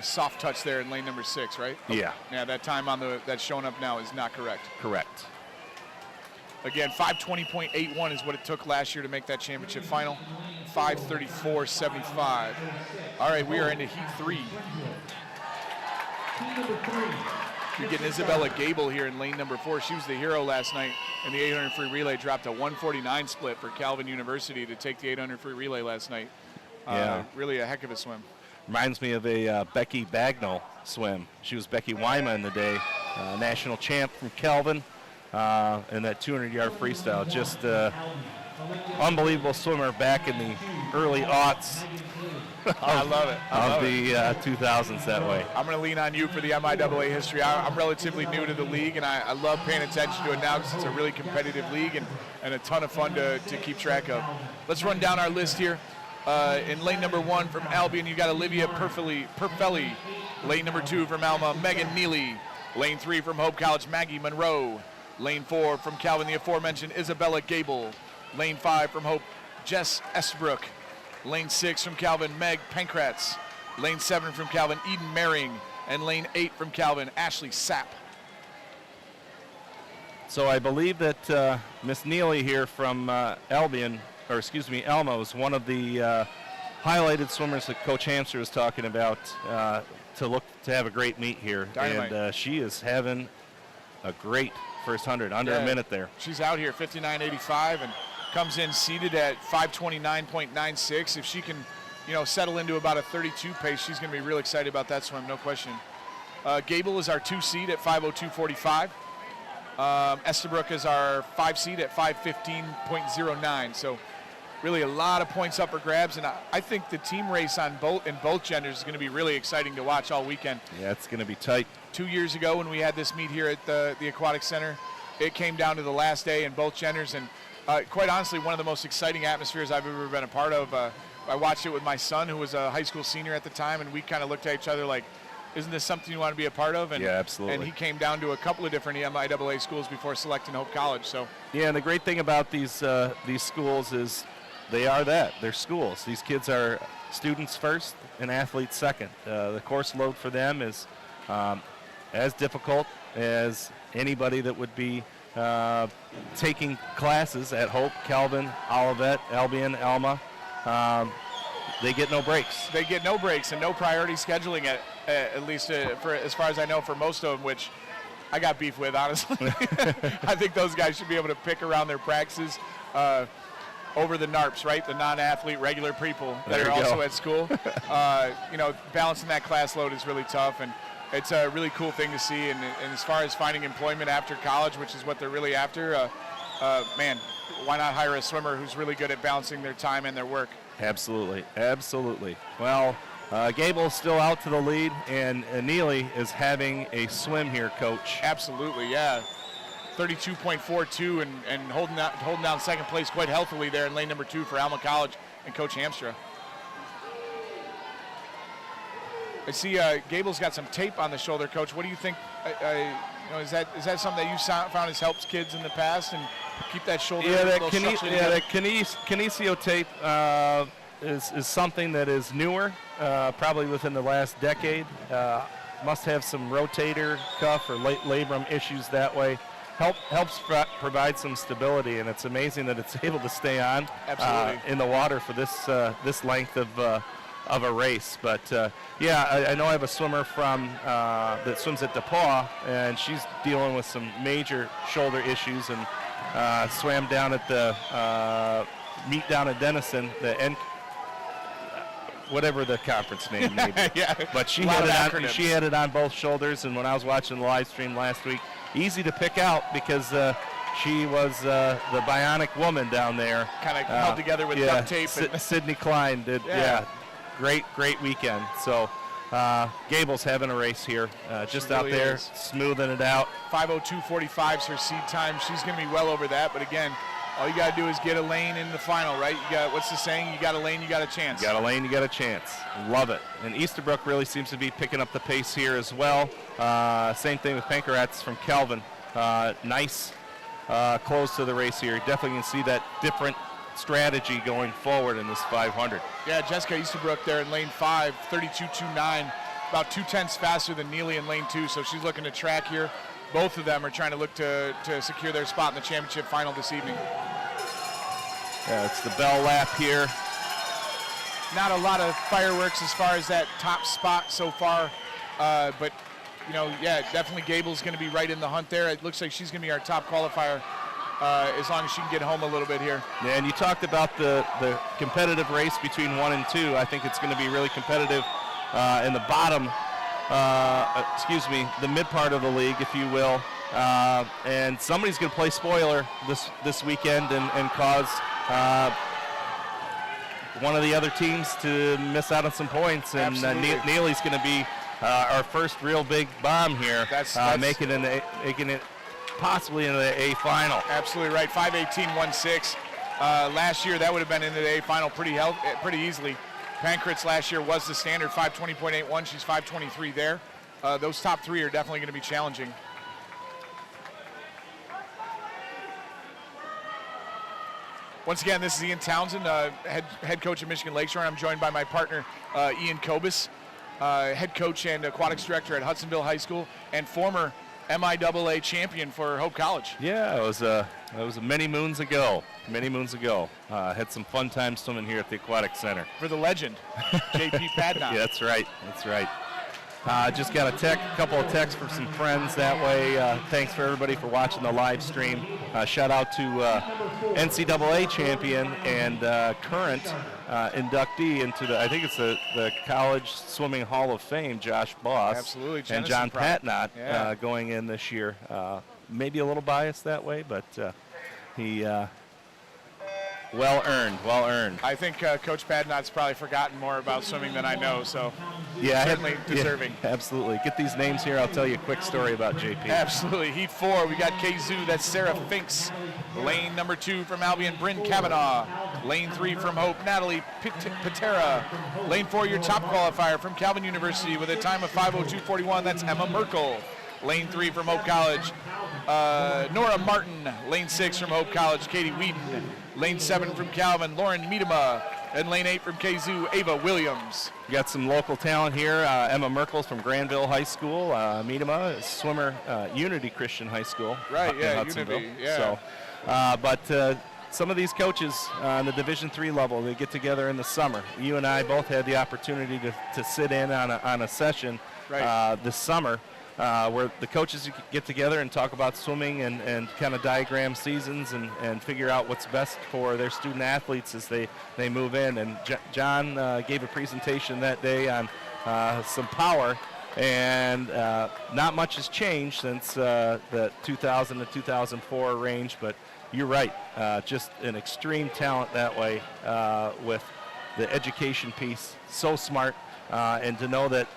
soft touch there in lane number 6, right? Yeah. Yeah, that time that's showing up now is not correct. Correct. Again, 5:20.81 is what it took last year to make that championship final. 5:34.75. All right, we are into heat 3. You're getting Isabella Gable here in lane number 4. She was the hero last night in the 800 free relay. Dropped a 1:49 split for Calvin University to take the 800 free relay last night. Yeah. Really a heck of a swim. Reminds me of a Becky Bagnall swim. She was Becky Wyma in the day, national champ from Calvin, in that 200-yard freestyle. Just unbelievable swimmer back in the early aughts. I love it. Of the 2000s that way. I'm going to lean on you for the MIAA history. I'm relatively new to the league, and I love paying attention to it now because it's a really competitive league and a ton of fun to keep track of. Let's run down our list here. In lane number 1 from Albion, you got Olivia Perfelli. Lane number 2 from Alma, Megan Neely. Lane 3 from Hope College, Maggie Monroe. Lane 4 from Calvin, the aforementioned Isabella Gable. Lane 5 from Hope, Jess Esbrook. Lane 6 from Calvin, Meg Pankratz. Lane 7 from Calvin, Eden Merring. And lane 8 from Calvin, Ashley Sapp. So I believe that Miss Neely here from Elma was one of the highlighted swimmers that Coach Hamster was talking about to have a great meet here. Dynamite. And she is having a great first 100, under a minute there. She's out here 59.85 and comes in seated at 529.96. If she can, settle into about a 32 pace, she's going to be real excited about that swim, no question. Gable is our 2 seed at 5:02.45. Estabrook is our 5 seed at 5:15.09. So really a lot of points up for grabs, and I think the team race in both genders is going to be really exciting to watch all weekend. Yeah, it's going to be tight. 2 years ago when we had this meet here at the Aquatic Center, it came down to the last day in both genders, and quite honestly, one of the most exciting atmospheres I've ever been a part of. I watched it with my son, who was a high school senior at the time, and we kind of looked at each other like, isn't this something you want to be a part of? And, yeah, absolutely. And he came down to a couple of different MIAA schools before selecting Hope College. So yeah, and the great thing about these schools is they're schools. These kids are students first and athletes second. The course load for them is as difficult as anybody that would be taking classes at Hope, Calvin, Olivet, Albion, Elma. They get no breaks. They get no breaks and no priority scheduling at least for as far as I know for most of them, which I got beef with, honestly. I think those guys should be able to pick around their practices over the NARPs, right? The non-athlete regular people that are also at school. Balancing that class load is really tough, and it's a really cool thing to see. And as far as finding employment after college, which is what they're really after, man, why not hire a swimmer who's really good at balancing their time and their work? Absolutely, absolutely. Well, Gable's still out to the lead, and Neely is having a swim here, Coach. Absolutely, yeah. 32.42 and holding down second place quite healthily there in lane number 2 for Alma College and Coach Hamstra. I see Gable's got some tape on the shoulder, Coach. What do you think? Is that something that you found has helped kids in the past and keep that shoulder? Yeah, that kinesio tape is something that is newer, probably within the last decade. Must have some rotator cuff or labrum issues that way. Helps provide some stability, and it's amazing that it's able to stay on in the water for this length of a race. But I know I have a swimmer from that swims at DePaul, and she's dealing with some major shoulder issues, and swam down at the meet down at Denison, whatever the conference name may be. Yeah, but she had it on both shoulders, and when I was watching the live stream last week, easy to pick out because she was the bionic woman down there. Kind of held together with duct tape. Sydney Klein did, great weekend. So Gable's having a race here, just out there, smoothing it out. 5:02.45 is her seed time. She's going to be well over that, but again, all you got to do is get a lane in the final, right? You got, what's the saying? You got a lane, you got a chance. You got a lane, you got a chance. Love it. And Easterbrook really seems to be picking up the pace here as well. Same thing with Pankrats from Calvin. Nice close to the race here. Definitely can see that different strategy going forward in this 500. Yeah, Jessica Easterbrook there in lane 5, 32.29, about 2/10 faster than Neely in lane 2, so she's looking to track here. Both of them are trying to look to secure their spot in the championship final this evening. Yeah, it's the bell lap here. Not a lot of fireworks as far as that top spot so far, but definitely Gable's going to be right in the hunt there. It looks like she's going to be our top qualifier as long as she can get home a little bit here. Yeah, and you talked about the competitive race between 1 and 2. I think it's going to be really competitive in the bottom, the mid part of the league, if you will. And somebody's going to play spoiler this weekend and cause one of the other teams to miss out on some points. And Neely's going to be our first real big bomb here, making it possibly into the A final. Absolutely right. 5:18.16. Last year that would have been into the A final pretty easily. Pankrats last year was the standard, 5:20.81. She's 5:23 there. Those top 3 are definitely going to be challenging. Once again, this is Ian Townsend, head coach of Michigan Lakeshore. I'm joined by my partner, Ian Kobus. head coach and aquatics director at Hudsonville High School, and former MIAA champion for Hope College. Yeah, it was many moons ago. Many moons ago. Had some fun time swimming here at the Aquatic Center. For the legend, J.P. Padnott. Yeah, that's right. That's right. Just got a couple of texts from some friends that way. Thanks for everybody for watching the live stream. Shout out to NCAA champion and current inductee into I think it's the College Swimming Hall of Fame, Josh Boss. Absolutely. And John Patnott going in this year. Maybe a little biased that way, but he well earned. I think Coach Padnott's probably forgotten more about swimming than I know, so certainly deserving. Yeah, absolutely. Get these names here. I'll tell you a quick story about JP. Absolutely. Heat 4, we got Kazoo. That's Sarah Finks. Lane number 2 from Albion, Bryn Kavanaugh. Lane 3 from Hope, Natalie Patera. Lane 4, your top qualifier from Calvin University with a time of 5:02:41. That's Emma Merkel. Lane 3 from Hope College, Nora Martin. Lane 6 from Hope College, Katie Whedon. Lane 7 from Calvin, Lauren Miedema. And lane 8 from Kazoo, Ava Williams. We got some local talent here. Emma Merkel's from Granville High School. Miedema, swimmer, Unity Christian High School. Right, yeah, Hudsonville. Unity, yeah. So, but some of these coaches on the Division III level, they get together in the summer. You and I both had the opportunity to sit in on a session this summer. Where the coaches get together and talk about swimming and kind of diagram seasons and figure out what's best for their student athletes as they move in. And John gave a presentation that day on some power, and not much has changed since the 2000 to 2004 range, but you're right, just an extreme talent that way with the education piece, so smart, and to know that,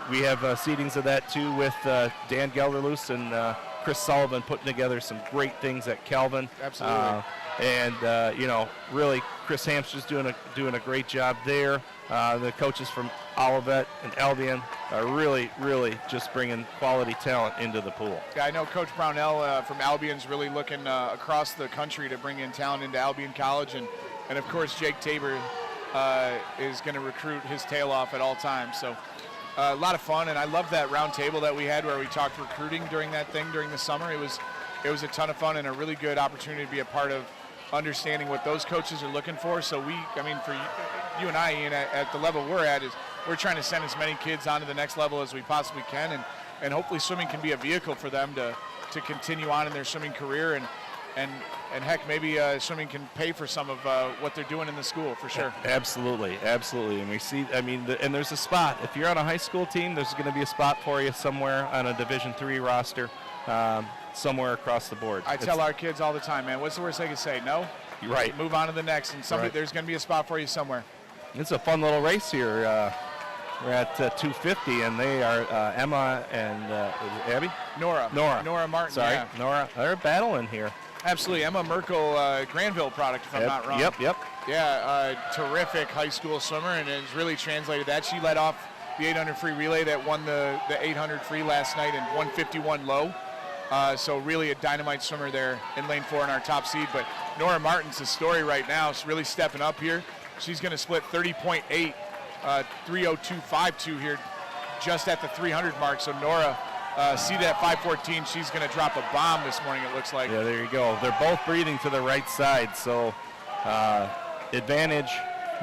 we have seedings of that too with Dan Gelderloos and Chris Sullivan putting together some great things at Calvin. Absolutely. And really Chris Hamster's doing a great job there. The coaches from Olivet and Albion are really just bringing quality talent into the pool. Yeah, I know Coach Brownell from Albion's really looking across the country to bring in talent into Albion College, and of course Jake Tabor is going to recruit his tail off at all times. So. A lot of fun, and I love that round table that we had where we talked recruiting during the summer. It was a ton of fun and a really good opportunity to be a part of understanding what those coaches are looking for. So for you and I, Ian, at the level we're at, is we're trying to send as many kids on to the next level as we possibly can, and hopefully swimming can be a vehicle for them to continue on in their swimming career, and heck, maybe swimming can pay for some of what they're doing in the school, for sure. Absolutely. And we see, and there's a spot. If you're on a high school team, there's going to be a spot for you somewhere on a Division III roster, somewhere across the board. I tell our kids all the time, man, what's the worst they can say? No? You're right. Move on to the next, and there's going to be a spot for you somewhere. It's a fun little race here. We're at 250, and they are Emma and Abby? Nora Martin. Sorry, yeah. Nora. They're battling here. Absolutely. Emma Merkel, Granville product, if I'm not wrong. Yep. Yeah, terrific high school swimmer, and has really translated that. She led off the 800 free relay that won the 800 free last night in 151 low. So really a dynamite swimmer there in lane 4 in our top seed. But Nora Martin's the story right now. She's really stepping up here. She's going to split 30.8, 3:02.52 here just at the 300 mark. So Nora, seated at 5:14, she's going to drop a bomb this morning, it looks like. Yeah, there you go. They're both breathing to the right side. So advantage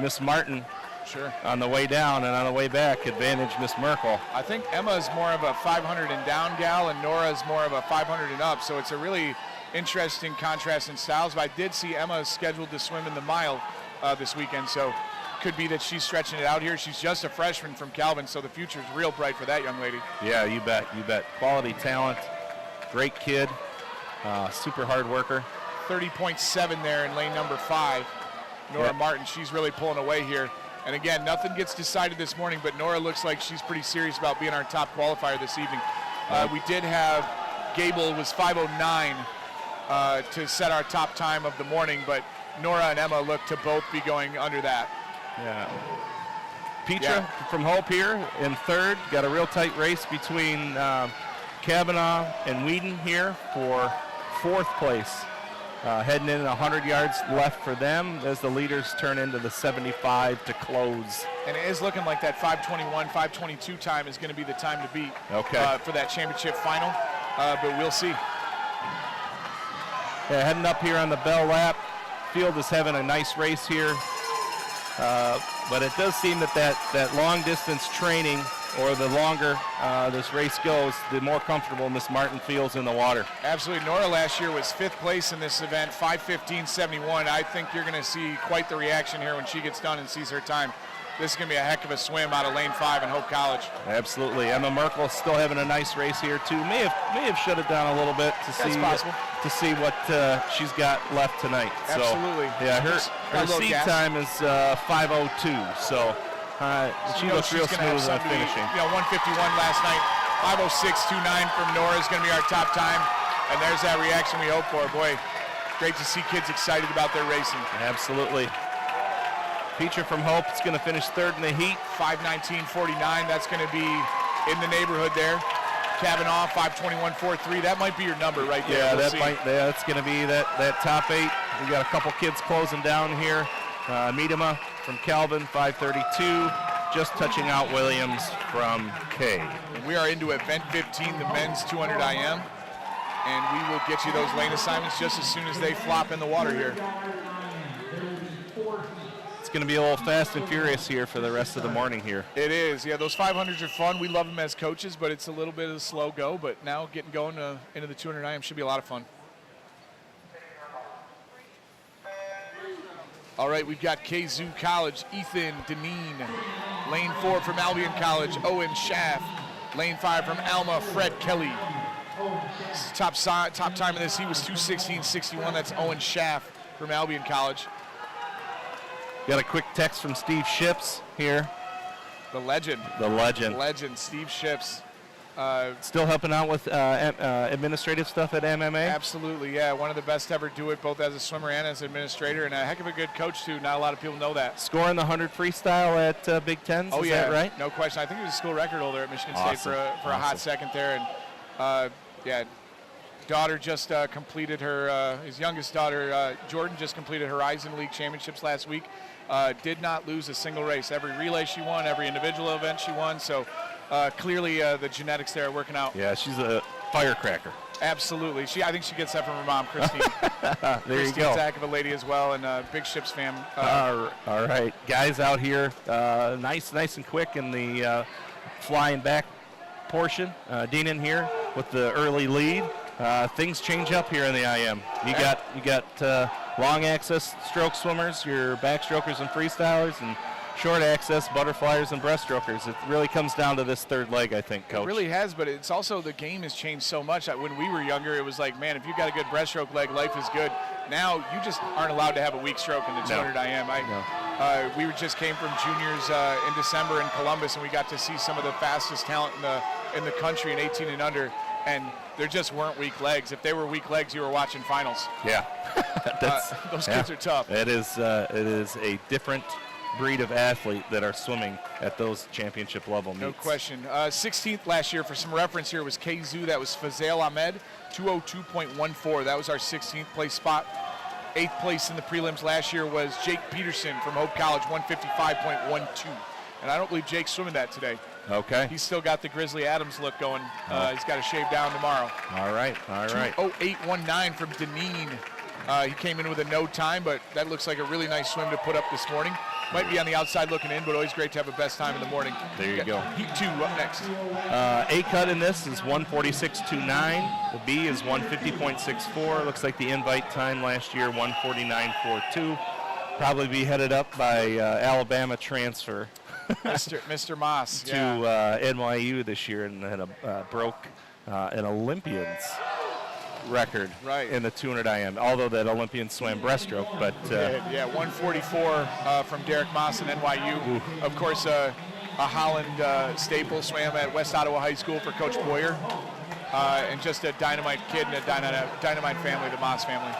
Miss Martin. Sure. On the way down, and on the way back, advantage Miss Merkel. I think Emma's more of a 500 and down gal, and Nora's more of a 500 and up. So it's a really interesting contrast in styles. But I did see Emma scheduled to swim in the mile this weekend, so could be that she's stretching it out here. She's just a freshman from Calvin, so the future is real bright for that young lady. Yeah, you bet. Quality talent, great kid, super hard worker. 30.7 there in lane number 5. Nora Martin, she's really pulling away here. And again, nothing gets decided this morning, but Nora looks like she's pretty serious about being our top qualifier this evening. We did have Gable was 5:09 to set our top time of the morning, but Nora and Emma look to both be going under that. Yeah. Petra from Hope here in 3rd. Got a real tight race between Kavanaugh and Whedon here for 4th place. Heading in 100 yards left for them as the leaders turn into the 75 to close. And it is looking like that 5:21, 5:22 time is going to be the time to beat for that championship final, but we'll see. Yeah, heading up here on the bell lap. Field is having a nice race here, but it does seem that long distance training, or the longer this race goes, the more comfortable Miss Martin feels in the water. Absolutely. Nora last year was 5th place in this event, 5:15.71. I think you're going to see quite the reaction here when she gets done and sees her time. This is going to be a heck of a swim out of lane 5 in Hope College. Absolutely. Emma Merkel still having a nice race here too. May have shut it down a little bit to see what she's got left tonight. Absolutely. So, yeah, her seed time is 5:02. So she looks real smooth on finishing. 151 last night. 5:06.29 from Nora is going to be our top time, and there's that reaction we hope for. Boy, great to see kids excited about their racing. Absolutely. Peacher from Hope is going to finish 3rd in the heat. 5:19.49. That's going to be in the neighborhood there. Kavanaugh 5:21.43. That might be your number right there. Yeah, we'll that's going to be that top 8. We got a couple kids closing down here. Miedema from Calvin 5:32, just touching out Williams from K. We are into event 15, the men's 200 IM, and we will get you those lane assignments just as soon as they flop in the water here. It's going to be a little fast and furious here for the rest of the morning here. It is. Yeah, those 500s are fun. We love them as coaches, but it's a little bit of a slow go. But now getting going into the 200 IM should be a lot of fun. All right, we've got Kazoo College, Ethan Deneen. Lane 4 from Albion College, Owen Schaff. Lane 5 from Alma, Fred Kelly. This is top time of this. He was 2:16.61. That's Owen Schaff from Albion College. Got a quick text from Steve Ships here. The legend. The legend. Legend, Steve Ships. Still helping out with administrative stuff at MMA? Absolutely, yeah. One of the best to ever do it, both as a swimmer and as an administrator, and a heck of a good coach, too. Not a lot of people know that. Scoring the 100 freestyle at Big Tens, is that right? No question. I think he was a school record holder at Michigan State for a hot second there. And, daughter just completed her, his youngest daughter, Jordan, just completed Horizon League Championships last week. Did not lose a single race. Every relay she won, every individual event she won. So clearly the genetics there are working out. Yeah, she's a firecracker. Absolutely. I think she gets that from her mom, Christine. There you go. Christine's a heck of a lady as well, and big Ships fan. All right. Guys out here, nice and quick in the flying back portion. Deanan here with the early lead. Things change up here in the IM. You got long access stroke swimmers, your backstrokers and freestylers, and short access butterflyers and breaststrokers. It really comes down to this third leg, I think, Coach. It really has, but it's also the game has changed so much. When we were younger, it was like, man, if you got a good breaststroke leg, life is good. Now you just aren't allowed to have a weak stroke in the 200 IM. We just came from juniors in December in Columbus, and we got to see some of the fastest talent in the country in 18 and under. And there just weren't weak legs. If they were weak legs, you were watching finals. Yeah, those kids are tough. It is a different breed of athlete that are swimming at those championship level meets. No question. 16th last year, for some reference here, was Kazoo. That was Fazel Ahmed, 2:02.14. That was our 16th place spot. 8th place in the prelims last year was Jake Peterson from Hope College, 155.12. And I don't believe Jake's swimming that today. Okay. He's still got the Grizzly Adams look going. He's got to shave down tomorrow. All right. 2:08.19 from Deneen. He came in with a no time, but that looks like a really nice swim to put up this morning. Might be on the outside looking in, but always great to have a best time in the morning. There you go. Heat 2 up next. A cut in this is 146.29. The B is 150.64. Looks like the invite time last year, 149.42. Probably be headed up by Alabama transfer. Mr. Moss to NYU this year, and then broke an Olympian's record in the 200 IM, although that Olympian swam breaststroke. But 144 from Derek Moss and NYU. Oof. Of course, a Holland staple, swam at West Ottawa High School for Coach Boyer, and just a dynamite kid and a dynamite family, the Moss family.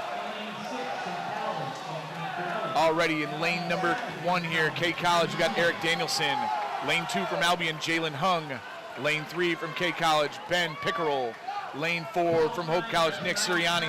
Already in lane number 1 here, K College, you got Eric Danielson. Lane 2 from Albion, Jalen Hung. Lane 3 from K College, Ben Pickerel. Lane 4 from Hope College, Nick Sirianni.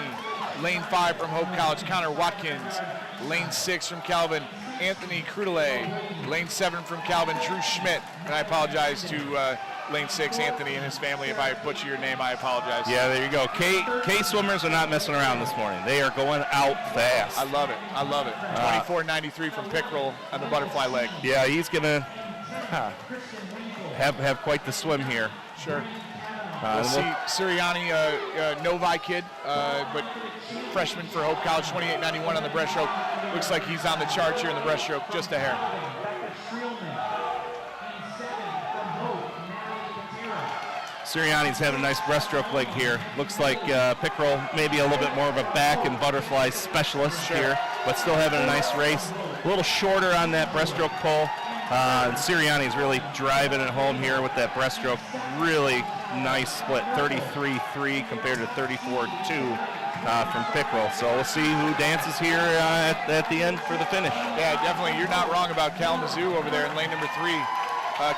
Lane 5 from Hope College, Connor Watkins. Lane 6 from Calvin, Anthony Crudele. Lane 7 from Calvin, Drew Schmidt. And I apologize to Lane 6, Anthony, and his family. If I butcher your name, I apologize. Yeah, there you go. K swimmers are not messing around this morning. They are going out fast. I love it. I love it. 24.93 from Pickrell on the butterfly leg. Yeah, he's going to have quite the swim here. Sure. We'll see Sirianni, Novi kid, but freshman for Hope College, 28.91 on the breaststroke. Looks like he's on the charts here in the breaststroke, just a hair. Sirianni's had a nice breaststroke leg here. Looks like Pickrell maybe a little bit more of a back and butterfly specialist here, but still having a nice race. A little shorter on that breaststroke pole. Sirianni's really driving it home here with that breaststroke. Really nice split, 33.3 compared to 34.2 from Pickrell. So we'll see who dances here at the end for the finish. Yeah, definitely. You're not wrong about Kalamazoo over there in lane number 3.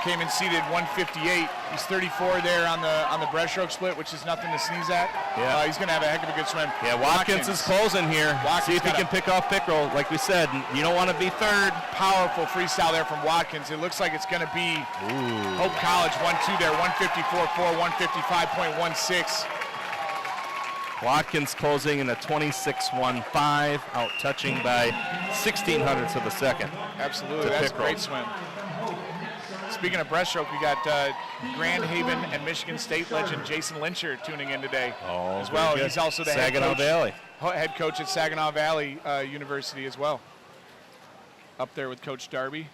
Came in seated 158. He's 34 there on the breaststroke split, which is nothing to sneeze at. Yeah. He's going to have a heck of a good swim. Yeah, Watkins is closing here. See if he can pick off Pickrell. Like we said, you don't want to be third. Powerful freestyle there from Watkins. It looks like it's going to be Hope College 1-2 there, 154.4, 155.16. Watkins closing in a 26.15, out touching by 1600ths of a second. Absolutely, that's a great swim. Speaking of breaststroke, we got Grand Haven and Michigan State legend Jason Lyncher tuning in today as well. Good. He's also the Saginaw Valley. Head coach at Saginaw Valley University as well. Up there with Coach Darby.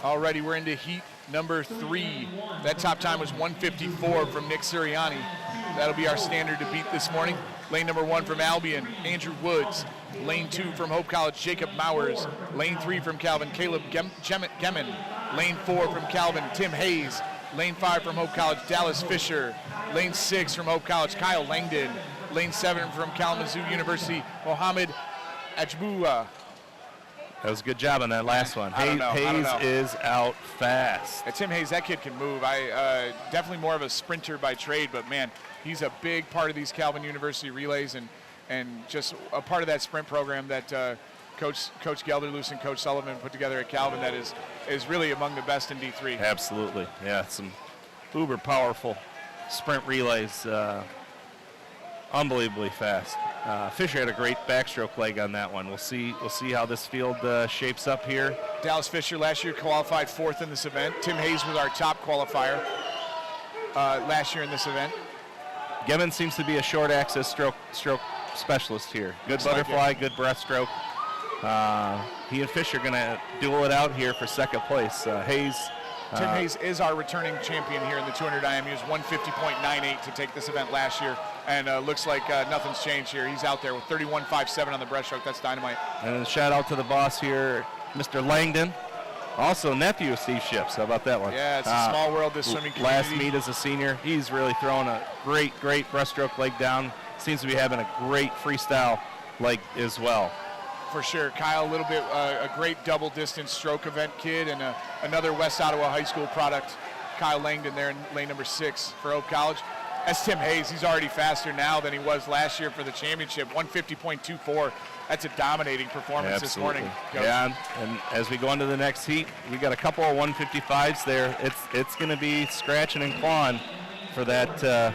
Alrighty, we're into heat number 3. That top time was 154 from Nick Sirianni. That'll be our standard to beat this morning. Lane number 1 from Albion, Andrew Woods. Lane 2 from Hope College, Jacob Mowers. Lane 3 from Calvin, Caleb Gemin. Lane 4 from Calvin, Tim Hayes. Lane 5 from Hope College, Dallas Fisher. Lane 6 from Hope College, Kyle Langdon. Lane 7 from Kalamazoo University, Mohammed Ajbua. That was a good job on that last one. Hayes is out fast. Tim Hayes, that kid can move. Definitely more of a sprinter by trade, but man, he's a big part of these Calvin University relays and just a part of that sprint program that Coach Gelderloos and Coach Sullivan put together at Calvin that is really among the best in D3. Absolutely, yeah, some uber powerful sprint relays, unbelievably fast. Fisher had a great backstroke leg on that one. We'll see how this field shapes up here. Dallas Fisher last year qualified 4th in this event. Tim Hayes was our top qualifier last year in this event. Gemin seems to be a short axis stroke specialist here. Good butterfly, good breaststroke. He and Fisher going to duel it out here for second place. Tim Hayes is our returning champion here in the 200 IM. He was 150.98 to take this event last year, and looks like nothing's changed here. He's out there with 31.57 on the breaststroke. That's dynamite. And a shout out to the boss here, Mr. Langdon, also nephew of Steve Ships. How about that one? Yeah, it's a small world, this swimming community. Last meet as a senior, he's really throwing a great breaststroke leg down. Seems to be having a great freestyle leg as well. For sure. Kyle, a great double distance stroke event kid, and another West Ottawa High School product. Kyle Langdon there in lane number 6 for Hope College. That's Tim Hayes. He's already faster now than he was last year for the championship, 150.24. That's a dominating performance this morning. Yeah, and as we go into the next heat, we got a couple of 155s there. It's going to be scratching and clawing for that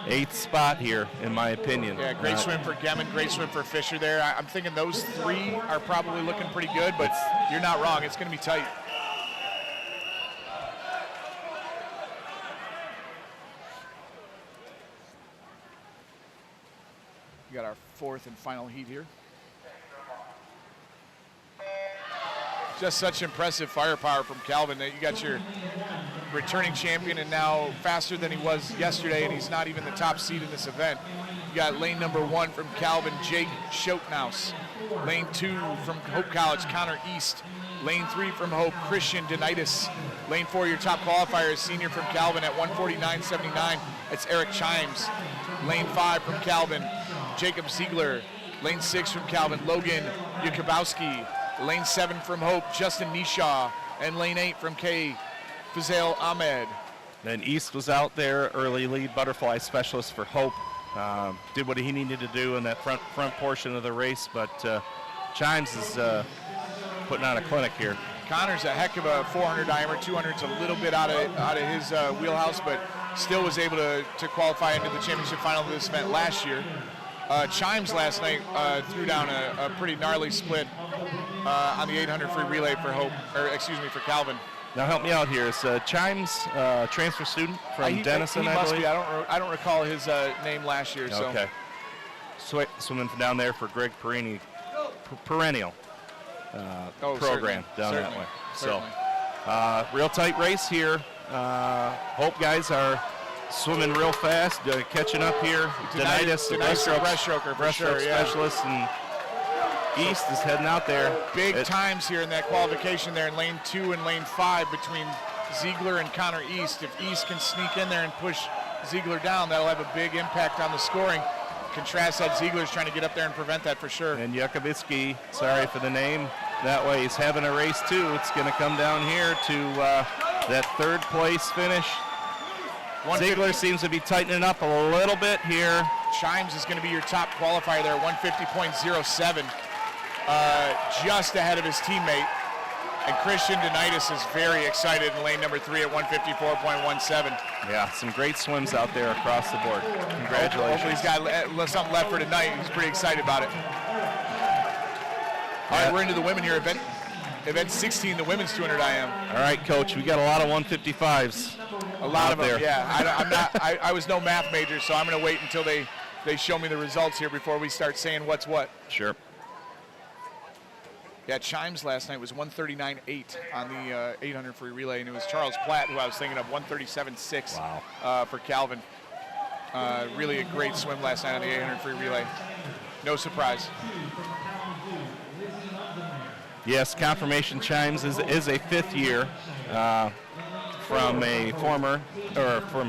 8th spot here, in my opinion. Yeah, great swim for Gemin, great swim for Fisher there. I'm thinking those 3 are probably looking pretty good, but you're not wrong. It's going to be tight. We got our 4th and final heat here. Just such impressive firepower from Calvin that you got your returning champion and now faster than he was yesterday, and he's not even the top seed in this event. You got lane number 1 from Calvin, Jake Schotnaus. Lane 2 from Hope College, Connor East. Lane 3 from Hope, Christian Denitis. Lane 4, your top qualifier is senior from Calvin at 149.79. That's Eric Chimes. Lane 5 from Calvin, Jacob Ziegler. Lane 6 from Calvin, Logan Yakubowski. Lane 7 from Hope, Justin Nishaw. And lane 8 from K, Fazel Ahmed. Then East was out there, early lead butterfly specialist for Hope. Did what he needed to do in that front portion of the race, but Chimes is putting on a clinic here. Connor's a heck of a 400 diameter. 200's a little bit out of his wheelhouse, but still was able to qualify into the championship final of this event last year. Chimes last night threw down a pretty gnarly split on the 800 free relay for Hope, or excuse me, for Calvin. Now help me out here. Is Chimes transfer student from Denison, he I must believe? be. I don't recall his name last year. So. Okay. Swimming down there for Greg Perennial program down that way. Certainly. So real tight race here. Hope guys are swimming real fast, catching up here. Denitis, the breaststroker for sure, yeah. specialist, and East is heading out there. Big times here in that qualification there in lane 2 and lane 5 between Ziegler and Connor East. If East can sneak in there and push Ziegler down, that'll have a big impact on the scoring. Contrast that Ziegler's trying to get up there and prevent that for sure. And Yakovitsky, sorry for the name, that way he's having a race too. It's going to come down here to that third place finish. Ziegler seems to be tightening up a little bit here. Chimes is going to be your top qualifier there, 150.07, just ahead of his teammate. And Christian Denitis is very excited in lane number 3 at 154.17. Yeah, some great swims out there across the board. Congratulations. Hopefully he's got something left for tonight. He's pretty excited about it. All right, we're into the women here. Event 16, the women's 200 IM. All right, Coach, we got a lot of 155s. A lot of them, there. Yeah. I was no math major, so I'm going to wait until they show me the results here before we start saying what's what. Sure. Yeah, Chimes last night was 139.8 on the 800 free relay, and it was Charles Platt, who I was thinking of, 137.6 for Calvin. Really a great swim last night on the 800 free relay. No surprise. Yes, confirmation Chimes is a fifth year from a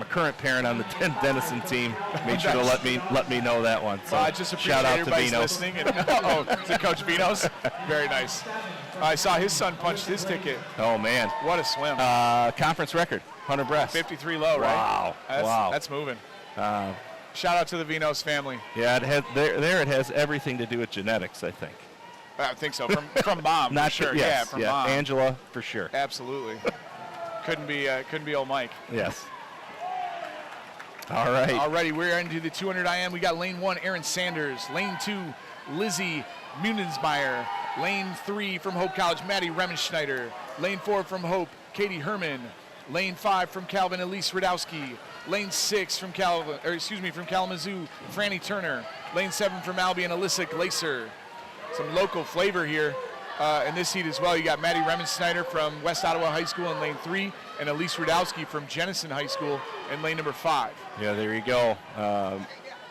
current parent on the Denison team. Made sure to let me know that one. So I just appreciate shout out to everybody's Vinos. listening. And, to Coach Vinos. Very nice. I saw his son punched his ticket. Oh man, what a swim! Conference record, 100 breaths. 53 low, right? Wow, that's moving. Shout out to the Vinos family. Yeah, it has everything to do with genetics, I think. I think so. From mom, Not for sure. Yes, yeah, from mom. Angela, for sure. Absolutely. Couldn't be old Mike. Yes. All right. Alrighty, we're into the 200 IM. We got lane 1, Aaron Sanders. Lane 2, Lizzie Munensmeyer. Lane 3 from Hope College, Maddie Remenschneider. Lane 4 from Hope, Katie Herman. Lane 5 from Calvin, Elise Radowski. Lane 6 from Kalamazoo, Franny Turner. Lane 7 from Albion, Alyssa Glaser. Some local flavor here in this heat as well. You got Maddie Remenschneider from West Ottawa High School in lane 3, and Elise Radowski from Jenison High School in lane number 5. Yeah, there you go.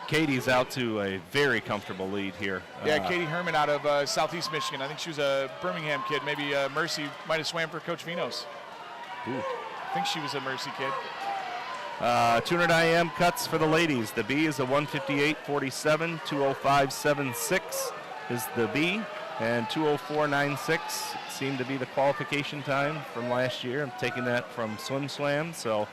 Katie's out to a very comfortable lead here. Yeah, Katie Herman out of Southeast Michigan. I think she was a Birmingham kid. Maybe Mercy might have swam for Coach Vinos. Ooh. I think she was a Mercy kid. 200 IM cuts for the ladies. The B is a 158.47, 205.76 is the B, and 204.96 seemed to be the qualification time from last year. I'm taking that from Swim Swam, so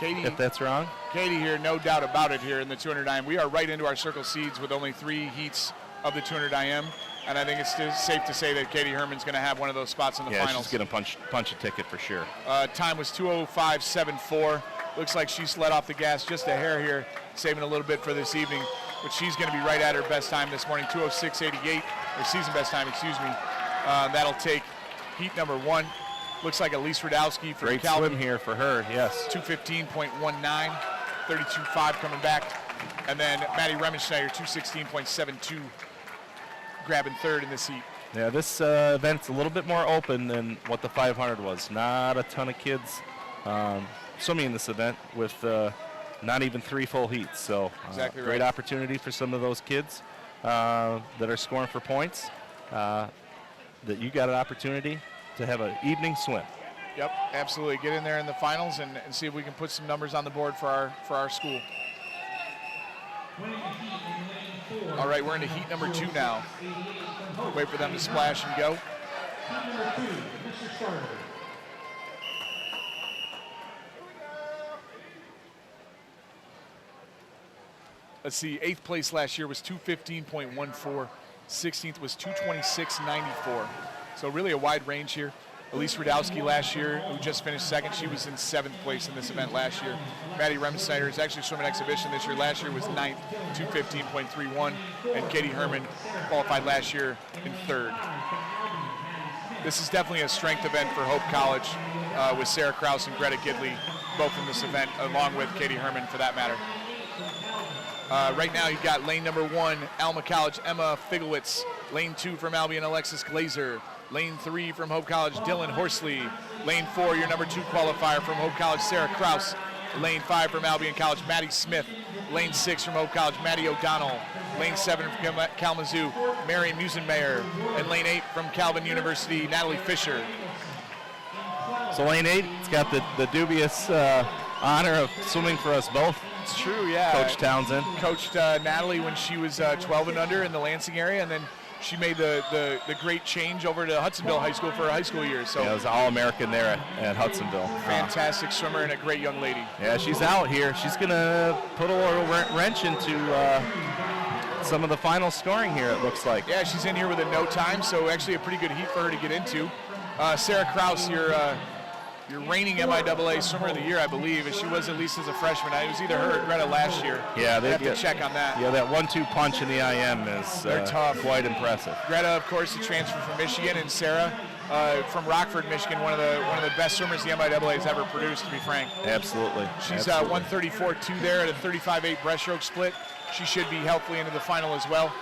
if that's wrong. Katie here, no doubt about it here in the 200 IM. We are right into our circle seeds with only 3 heats of the 200 IM, and I think it's safe to say that Katie Herman's going to have one of those spots in the finals. Yeah, she's going to punch a ticket for sure. Time was 205.74. Looks like she's let off the gas just a hair here, saving a little bit for this evening, but she's going to be right at her best time this morning, 206.88, or season best time, excuse me. That'll take heat number 1. Looks like Elise Radowski for Great Calvin. swim here for her, yes. 215.19, 32.5 coming back. And then Maddie Remenschneider, 216.72, grabbing third in this heat. Yeah, this event's a little bit more open than what the 500 was. Not a ton of kids swimming in this event with not even 3 full heats. So exactly great right. opportunity for some of those kids that are scoring for points, that you got an opportunity to have an evening swim. Yep, absolutely. Get in there in the finals and see if we can put some numbers on the board for our school. All right, we're into heat number 2 now. Wait for them to splash and go. let's see, 8th place last year was 215.14. 16th was 226.94. So really a wide range here. Elise Radowski last year, who just finished second, she was in 7th place in this event last year. Maddie Remsnyder is actually swimming exhibition this year. Last year was 9th, 215.31. And Katie Herman qualified last year in 3rd. This is definitely a strength event for Hope College with Sarah Kraus and Greta Gidley both in this event, along with Katie Herman for that matter. Right now you've got lane number 1, Alma College, Emma Figlewitz. Lane 2 from Albion, Alexis Glazer. Lane 3 from Hope College, Dylan Horsley. Lane 4, your number 2 qualifier from Hope College, Sarah Kraus. Lane 5 from Albion College, Maddie Smith. Lane 6 from Hope College, Maddie O'Donnell. Lane 7 from Kalamazoo, Mary Musenmeyer. And lane 8 from Calvin University, Natalie Fisher. So lane 8, it's got the dubious honor of swimming for us both. It's true, yeah. Coach Townsend. Coached Natalie when she was 12 and under in the Lansing area, and then she made the great change over to Hudsonville High School for her high school years. So yeah, it was All-American there at Hudsonville. Fantastic swimmer and a great young lady. Yeah, she's out here. She's going to put a little wrench into some of the final scoring here, it looks like. Yeah, she's in here with a no time, so actually a pretty good heat for her to get into. Sarah Kraus, your reigning MIAA swimmer of the year, I believe, as she was at least as a freshman. It was either her or Greta last year. Yeah, they have to check on that. Yeah, that 1-2 punch in the IM is they're tough. Quite impressive. Greta, of course, the transfer from Michigan, and Sarah from Rockford, Michigan, one of the best swimmers the MIAA has ever produced, to be frank. Absolutely. She's 134.2 there at a 35.8 breaststroke split. She should be healthily into the final as well.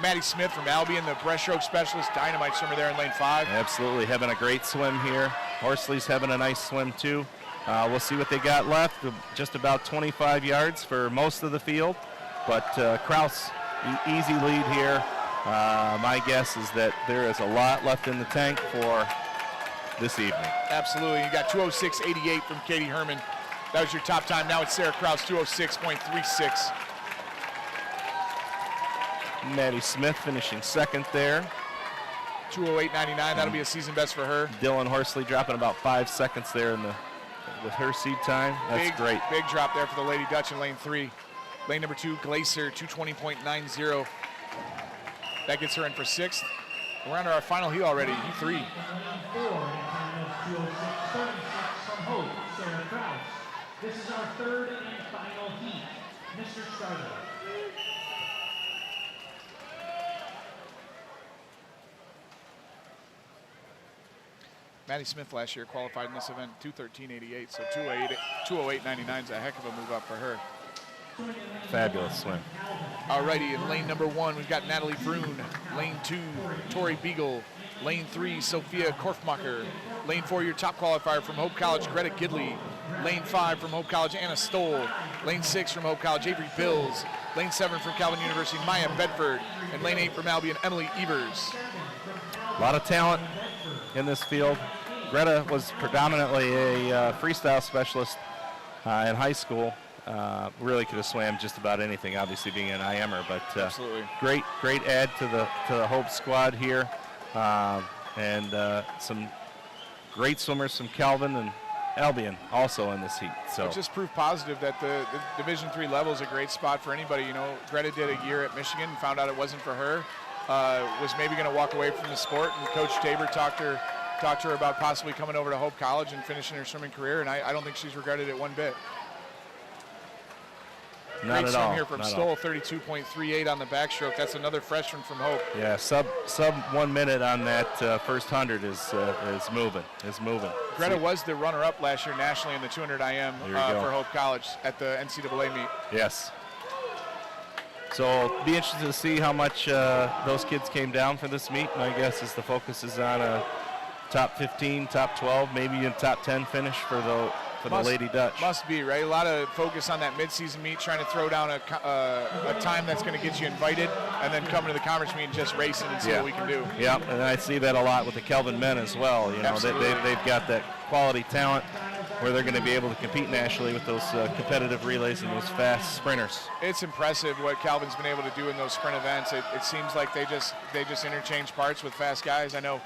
Maddie Smith from Albion, the breaststroke specialist, dynamite swimmer there in lane 5. Absolutely, having a great swim here. Horsley's having a nice swim too. We'll see what they got left. Just about 25 yards for most of the field. But Kraus, easy lead here. My guess is that there is a lot left in the tank for this evening. Absolutely. You got 206.88 from Katie Herman. That was your top time. Now it's Sarah Kraus, 206.36. Maddie Smith finishing second there. 208.99, that'll be a season best for her. Dylan Horsley dropping about 5 seconds there with her seed time. That's great. Big drop there for the Lady Dutch in lane 3. Lane number 2, Glazer, 220.90. That gets her in for 6th. We're under our final heat already, heat 3. This is our 3rd and final heat. Mr. Starter. Maddie Smith last year qualified in this event 213.88, so 208.99 is a heck of a move up for her. Fabulous swim. Alrighty, in lane number 1, we've got Natalie Brune. Lane 2, Tori Beagle. Lane 3, Sophia Korfmacher. Lane 4, your top qualifier from Hope College, Greta Gidley. Lane 5 from Hope College, Anna Stoll. Lane 6 from Hope College, Avery Bills. Lane 7 from Calvin University, Maya Bedford. And lane 8 from Albion, Emily Evers. A lot of talent in this field. Greta was predominantly a freestyle specialist in high school. Really could have swam just about anything, obviously being an IMer, but absolutely great add to the Hope squad here, and some great swimmers from Calvin and Albion also in this heat. So it's just proof positive that the Division III level is a great spot for anybody. You know, Greta did a year at Michigan and found out it wasn't for her. Was maybe going to walk away from the sport, and Coach Tabor talked to her about possibly coming over to Hope College and finishing her swimming career, and I don't think she's regretted it one bit. Not Great at all. swim here from Stoll, 32.38 on the backstroke. That's another freshman from Hope. Yeah, sub 1 minute on that first 100 is moving. Greta was the runner-up last year nationally in the 200 IM for Hope College at the NCAA meet. Yes. So be interested to see how much those kids came down for this meet. My guess is the focus is on a top 15, top 12, maybe a top 10 finish for the Lady Dutch. Must be, right? A lot of focus on that midseason meet, trying to throw down a time that's going to get you invited, and then coming to the conference meet and just racing and see what we can do. Yeah, and I see that a lot with the Kelvin men as well. You know, they've got that quality talent where they're going to be able to compete nationally with those competitive relays and those fast sprinters. It's impressive what Calvin's been able to do in those sprint events. It seems like they just interchange parts with fast guys. I know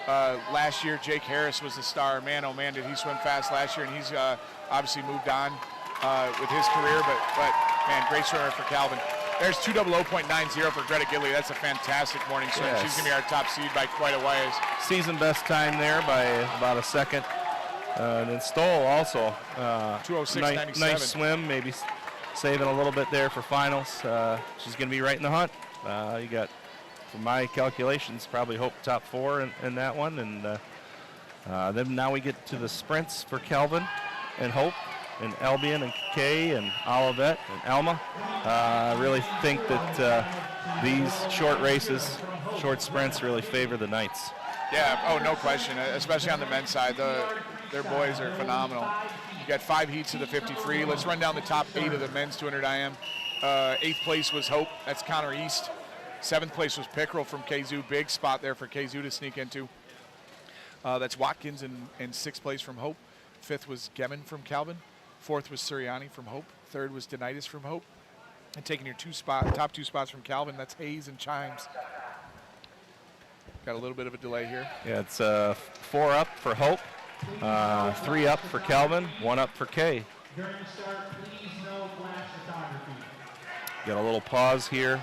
last year Jake Harris was the star. Man, oh man, did he swim fast last year, and he's obviously moved on with his career. But Man, great swimmer for Calvin. There's 2:00.90 for Greta Gidley. That's a fantastic morning swim. Yes. She's going to be our top seed by quite a ways. Season best time there by about a second. And then Stoll also. 2:06.97. Nice swim, maybe saving a little bit there for finals. She's going to be right in the hunt. You got, from my calculations, probably Hope top 4 in that one. And then now we get to the sprints for Calvin and Hope and Albion and Kay and Olivet and Alma. I really think that these short races, short sprints, really favor the Knights. Yeah, oh, no question, especially on the men's side. Their boys are phenomenal. You got 5 heats of the 50 free. Let's run down the top 8 of the men's 200 IM. 8th place was Hope. That's Connor East. 7th place was Pickerel from KZoo. Big spot there for KZoo to sneak into. That's Watkins in 6th place from Hope. 5th was Gemin from Calvin. 4th was Suriani from Hope. 3rd was Denitis from Hope. And taking your top 2 spots from Calvin, that's Hayes and Chimes. Got a little bit of a delay here. Yeah, it's 4 up for Hope, 3 up for Calvin, 1 up for Kay. During the start, please no flash photography. Got a little pause here.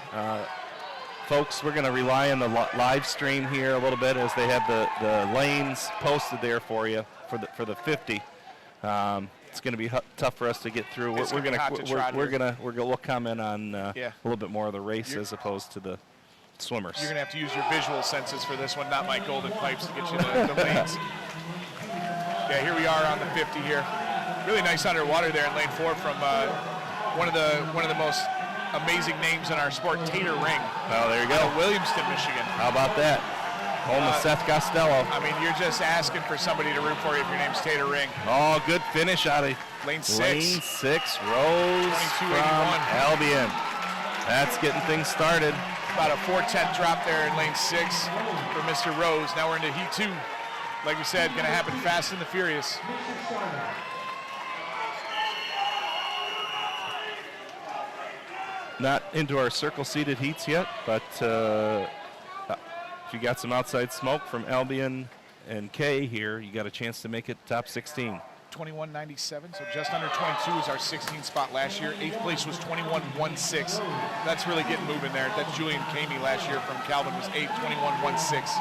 Folks, we're going to rely on the live stream here a little bit as they have the lanes posted there for you for the 50. It's going to be tough for us to get through. We'll comment on a little bit more of the race as opposed to the swimmers. You're going to have to use your visual senses for this one, not my golden pipes to get you the lanes. Yeah, here we are on the 50 here. Really nice underwater there in lane 4 from one of the most amazing names in our sport, Tater Ring. Oh, there you go. Williamston, Michigan. How about that? Home of Seth Costello. I mean, you're just asking for somebody to root for you if your name's Tater Ring. Oh, good finish out of lane 6. Lane 6, Rose from Albion. That's getting things started. About a 4:10 drop there in lane 6 for Mr. Rose. Now we're into heat 2. Like we said, going to happen fast and the furious. Not into our circle seated heats yet, but if you got some outside smoke from Albion and Kay here, you got a chance to make it top 16. 21.97, so just under 22 is our 16th spot last year. 8th place was 21.16. That's really getting moving there. That's Julian Kamey last year from Calvin was 8th, 21.16.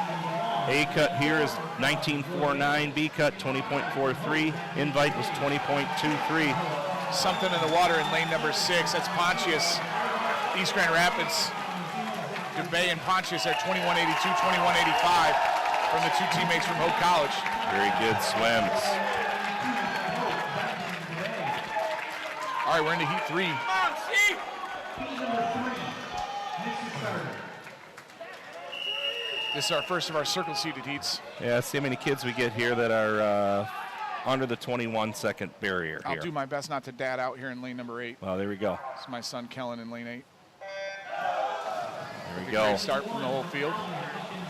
A cut here is 19.49. B cut 20.43. Invite was 20.23. Something in the water in lane number 6. That's Pontius. East Grand Rapids. DeBay and Pontius at 21.82, 21.85 from the 2 teammates from Hope College. Very good swims. All right, we're into heat 3. This is our first of our circle seated heats. Yeah, see how many kids we get here that are under the 21-second barrier here. I'll do my best not to dad out here in lane number 8. Well, there we go. This is my son Kellen in lane 8. There we go. Great start from the whole field.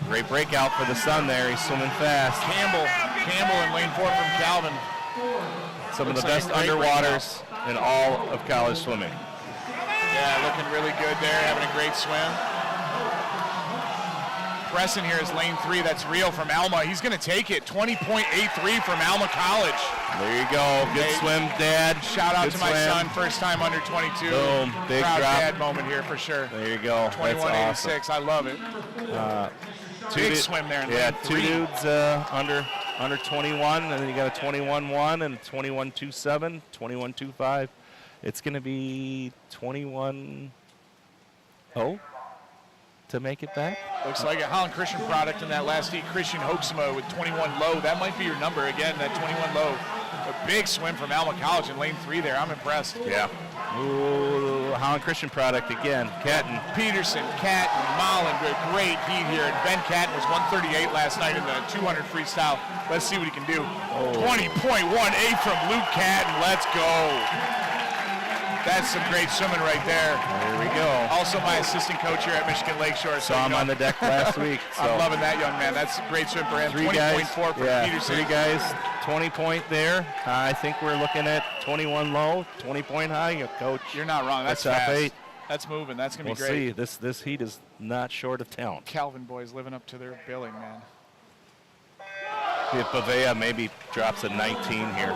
Great breakout for the son there. He's swimming fast. Campbell in lane 4 from Calvin. Some of the best underwaters in all of college swimming. Yeah, looking really good there, having a great swim. Preston here is lane 3. That's Real from Alma. He's going to take it. 20.83 from Alma College. There you go. Good swim, Dad. Shout out to my son. First time under 22. Boom. Big Proud drop. dad moment here for sure. There you go. 21.86. I love it. Big swim there in lane 3. 2 dudes under 21, and then you got a 21.1 and a 21.27, 21.25. It's going to be 21.0 to make it back. Looks like a Holland Christian product in that last heat. Christian Hoaxma with 21 low. That might be your number again, that 21 low. A big swim from Alma College in lane 3 there. I'm impressed. Yeah. Ooh, Holland Christian product again. Catton. Peterson, Catton, Mullen, great heat here. And Ben Catton was 138 last night in the 200 freestyle. Let's see what he can do. 20.18 from Luke Catton. Let's go. That's some great swimming right there. There we go. Also my assistant coach here at Michigan Lakeshore. Saw him on the deck last week. So. I'm loving that young man. That's a great swim for him. 20.4 for Peterson. 3 guys, 20 point there. I think we're looking at 21 low, 20 point high, Coach. You're not wrong. That's top fast. 8. That's moving. That's going to be We'll great. see. This heat is not short of talent. Calvin boys living up to their billing, man. If Bavea maybe drops a 19 here.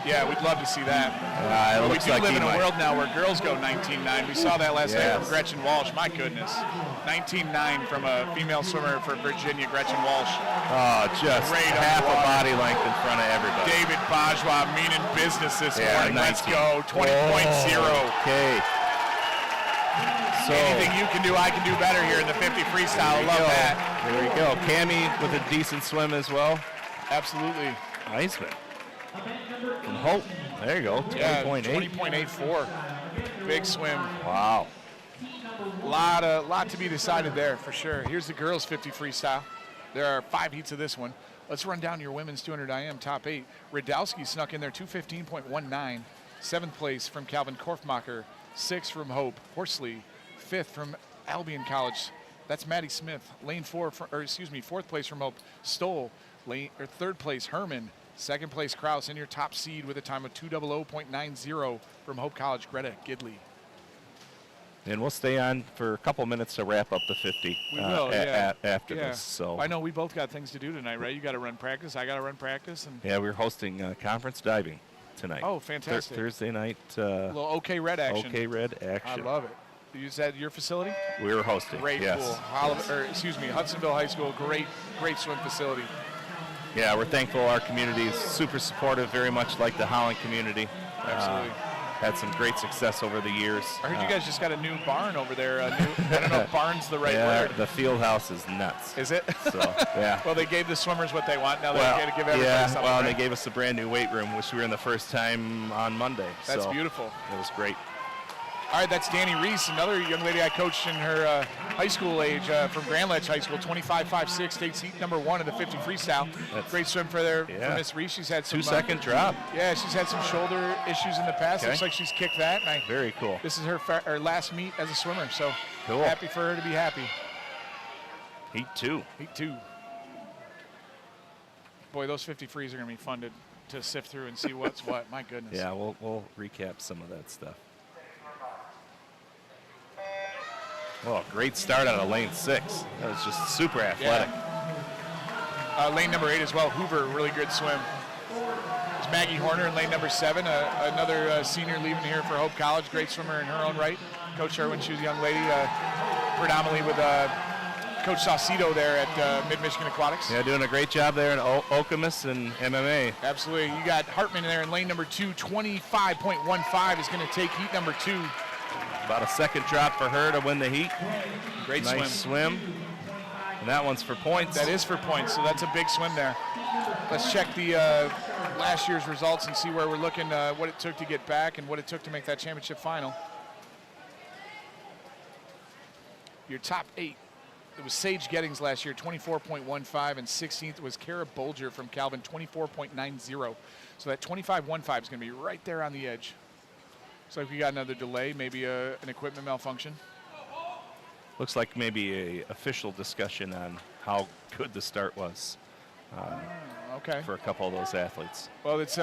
Yeah, we'd love to see that. It But we looks do like live he in a might. world now where girls go 19.9. We saw that last night Yes. from Gretchen Walsh. My goodness. 19.9 from a female swimmer for Virginia, Gretchen Walsh. Oh, just Great half a underwater. body length in front of everybody. David Bajwa meaning business this morning. Let's 19. go. 20.0. Okay. So Anything you can do, I can do better here in the 50 freestyle. I love that. There we go. Cammie with a decent swim as well. Absolutely. Iceman. From Hope. There you go. 20.8. 20.84. Big swim. Wow. Lot to be decided there for sure. Here's the girls 50 freestyle. There are 5 heats of this one. Let's run down your women's 200 IM top 8. Radowski snuck in there 215.19. 7th place from Calvin Korfmacher. 6th from Hope. Horsley. 5th from Albion College. That's Maddie Smith. Lane 4, 4th place from Hope. Stoll. 3rd place Herman. 2nd place Kraus in your top seed with a time of 200.90 from Hope College, Greta Gidley. And we'll stay on for a couple minutes to wrap up the 50 We will, yeah. after Yeah. this. So I know we both got things to do tonight, right? You got to run practice. I got to run practice. And yeah, we're hosting conference diving tonight. Oh, fantastic. Thursday night. a little OK Red action. OK Red I action. love it. Is that your facility? We were hosting. Great yes. pool. Hudsonville High School, great swim facility. Yeah, we're thankful. Our community is super supportive, very much like the Holland community. Absolutely. Had some great success over the years. I heard you guys just got a new barn over there. I don't know if barn's the right Yeah, word. the field house is nuts. Is it? So, yeah. Well, they gave the swimmers what they want. Now they Well, got to give everybody yeah, something. well, right? they gave us a brand new weight room, which we were in the first time on Monday. That's so beautiful. It was great. All right, that's Danny Reese, another young lady I coached in her high school age from Grand Ledge High School, 25.56, takes heat number 1 of the 50 freestyle. Great swim for Miss Reese. She's had some 2-second drop. Yeah, she's had some shoulder issues in the past. Okay. Looks like she's kicked that. And Very cool. This is her last meet as a swimmer, so Cool. happy for her to be happy. Heat 2. Heat 2. Boy, those 50 frees are going to be fun to sift through and see what's what. My goodness. Yeah, we'll recap some of that stuff. Well, great start out of lane 6. That was just super athletic. Lane number 8 as well. Hoover, really good swim. There's Maggie Horner in lane number 7, another senior leaving here for Hope College. Great swimmer in her own right. Coached her when she was a young lady, predominantly with Coach Saucedo there at Mid-Michigan Aquatics. Yeah, doing a great job there in Okemos and MMA. Absolutely. You got Hartman there in lane number 2, 25.15 is going to take heat number 2. About a second drop for her to win the heat. Great Nice swim. And that one's for points. That is for points, so that's a big swim there. Let's check the last year's results and see where we're looking, what it took to get back and what it took to make that championship final. Your top 8. It was Sage Gettings last year, 24.15, and 16th was Kara Bolger from Calvin, 24.90. So that 25.15 is going to be right there on the edge. Looks like we got another delay, maybe an equipment malfunction. Looks like maybe a official discussion on how good the start was Okay. for a couple of those athletes. Well, it's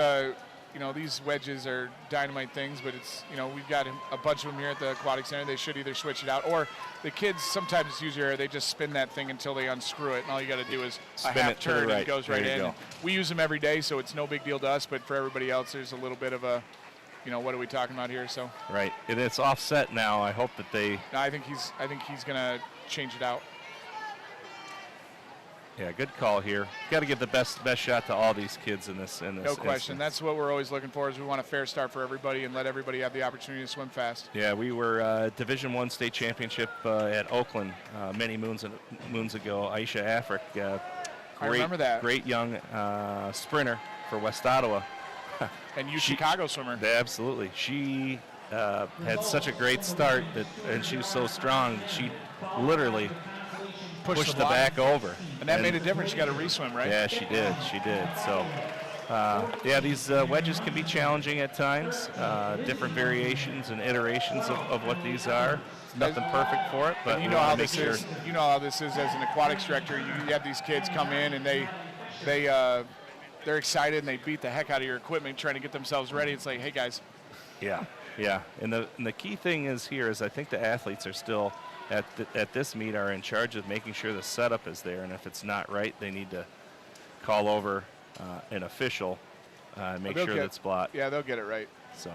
these wedges are dynamite things, but it's we've got a bunch of them here at the Aquatic Center. They should either switch it out, or the kids sometimes use they just spin that thing until they unscrew it, and all you got to do is Spin a half it to the turn and right. it goes There right you in. go. We use them every day, so it's no big deal to us. But for everybody else, there's a little bit of a, what are we talking about here? So Right. And it's offset now. I hope that they. no, I think he's gonna change it out. Yeah, good call here. Got to give the best shot to all these kids in this. No question. instance. That's what we're always looking for. Is we want a fair start for everybody and let everybody have the opportunity to swim fast. Yeah, we were Division I state championship at Oakland many moons ago. Aisha Afric, I remember that. Great young sprinter for West Ottawa. And you Chicago swimmer. Absolutely. She had such a great start and she was so strong. She literally pushed the block. back over. And that made a difference. She got a reswim, right? Yeah, she did. She did. So, yeah, these wedges can be challenging at times. Different variations and iterations of what these are. Nothing perfect for it, but And you know how this is. You know how this is as an aquatics director. You have these kids come in and they're excited and they beat the heck out of your equipment trying to get themselves ready. It's like, hey guys. Yeah, yeah. And the key thing is I think the athletes are still at this meet are in charge of making sure the setup is there, and if it's not right, they need to call over an official make They'll sure get- that's blocked. Yeah, they'll get it right. So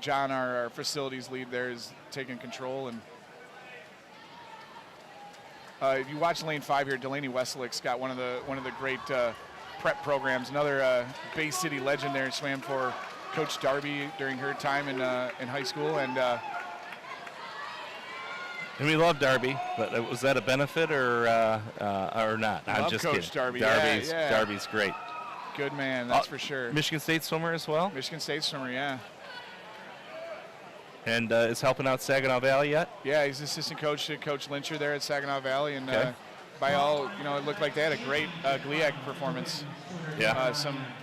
John, our facilities lead there, is taking control. And if you watch lane 5 here, Delaney Westlick's got one of the great prep programs. Another Bay City legend there, swam for Coach Darby during her time in high school. And we love Darby, but was that a benefit or not? I'm Love just Coach kidding. Darby. Yeah. Darby's great. good man, that's for sure. Michigan State swimmer as well, Michigan State swimmer, yeah. and is helping out Saginaw Valley yet. Yeah, he's assistant coach to Coach Lyncher there at Saginaw Valley, and Okay. by all, it looked like they had a great GLIAC performance. Yeah,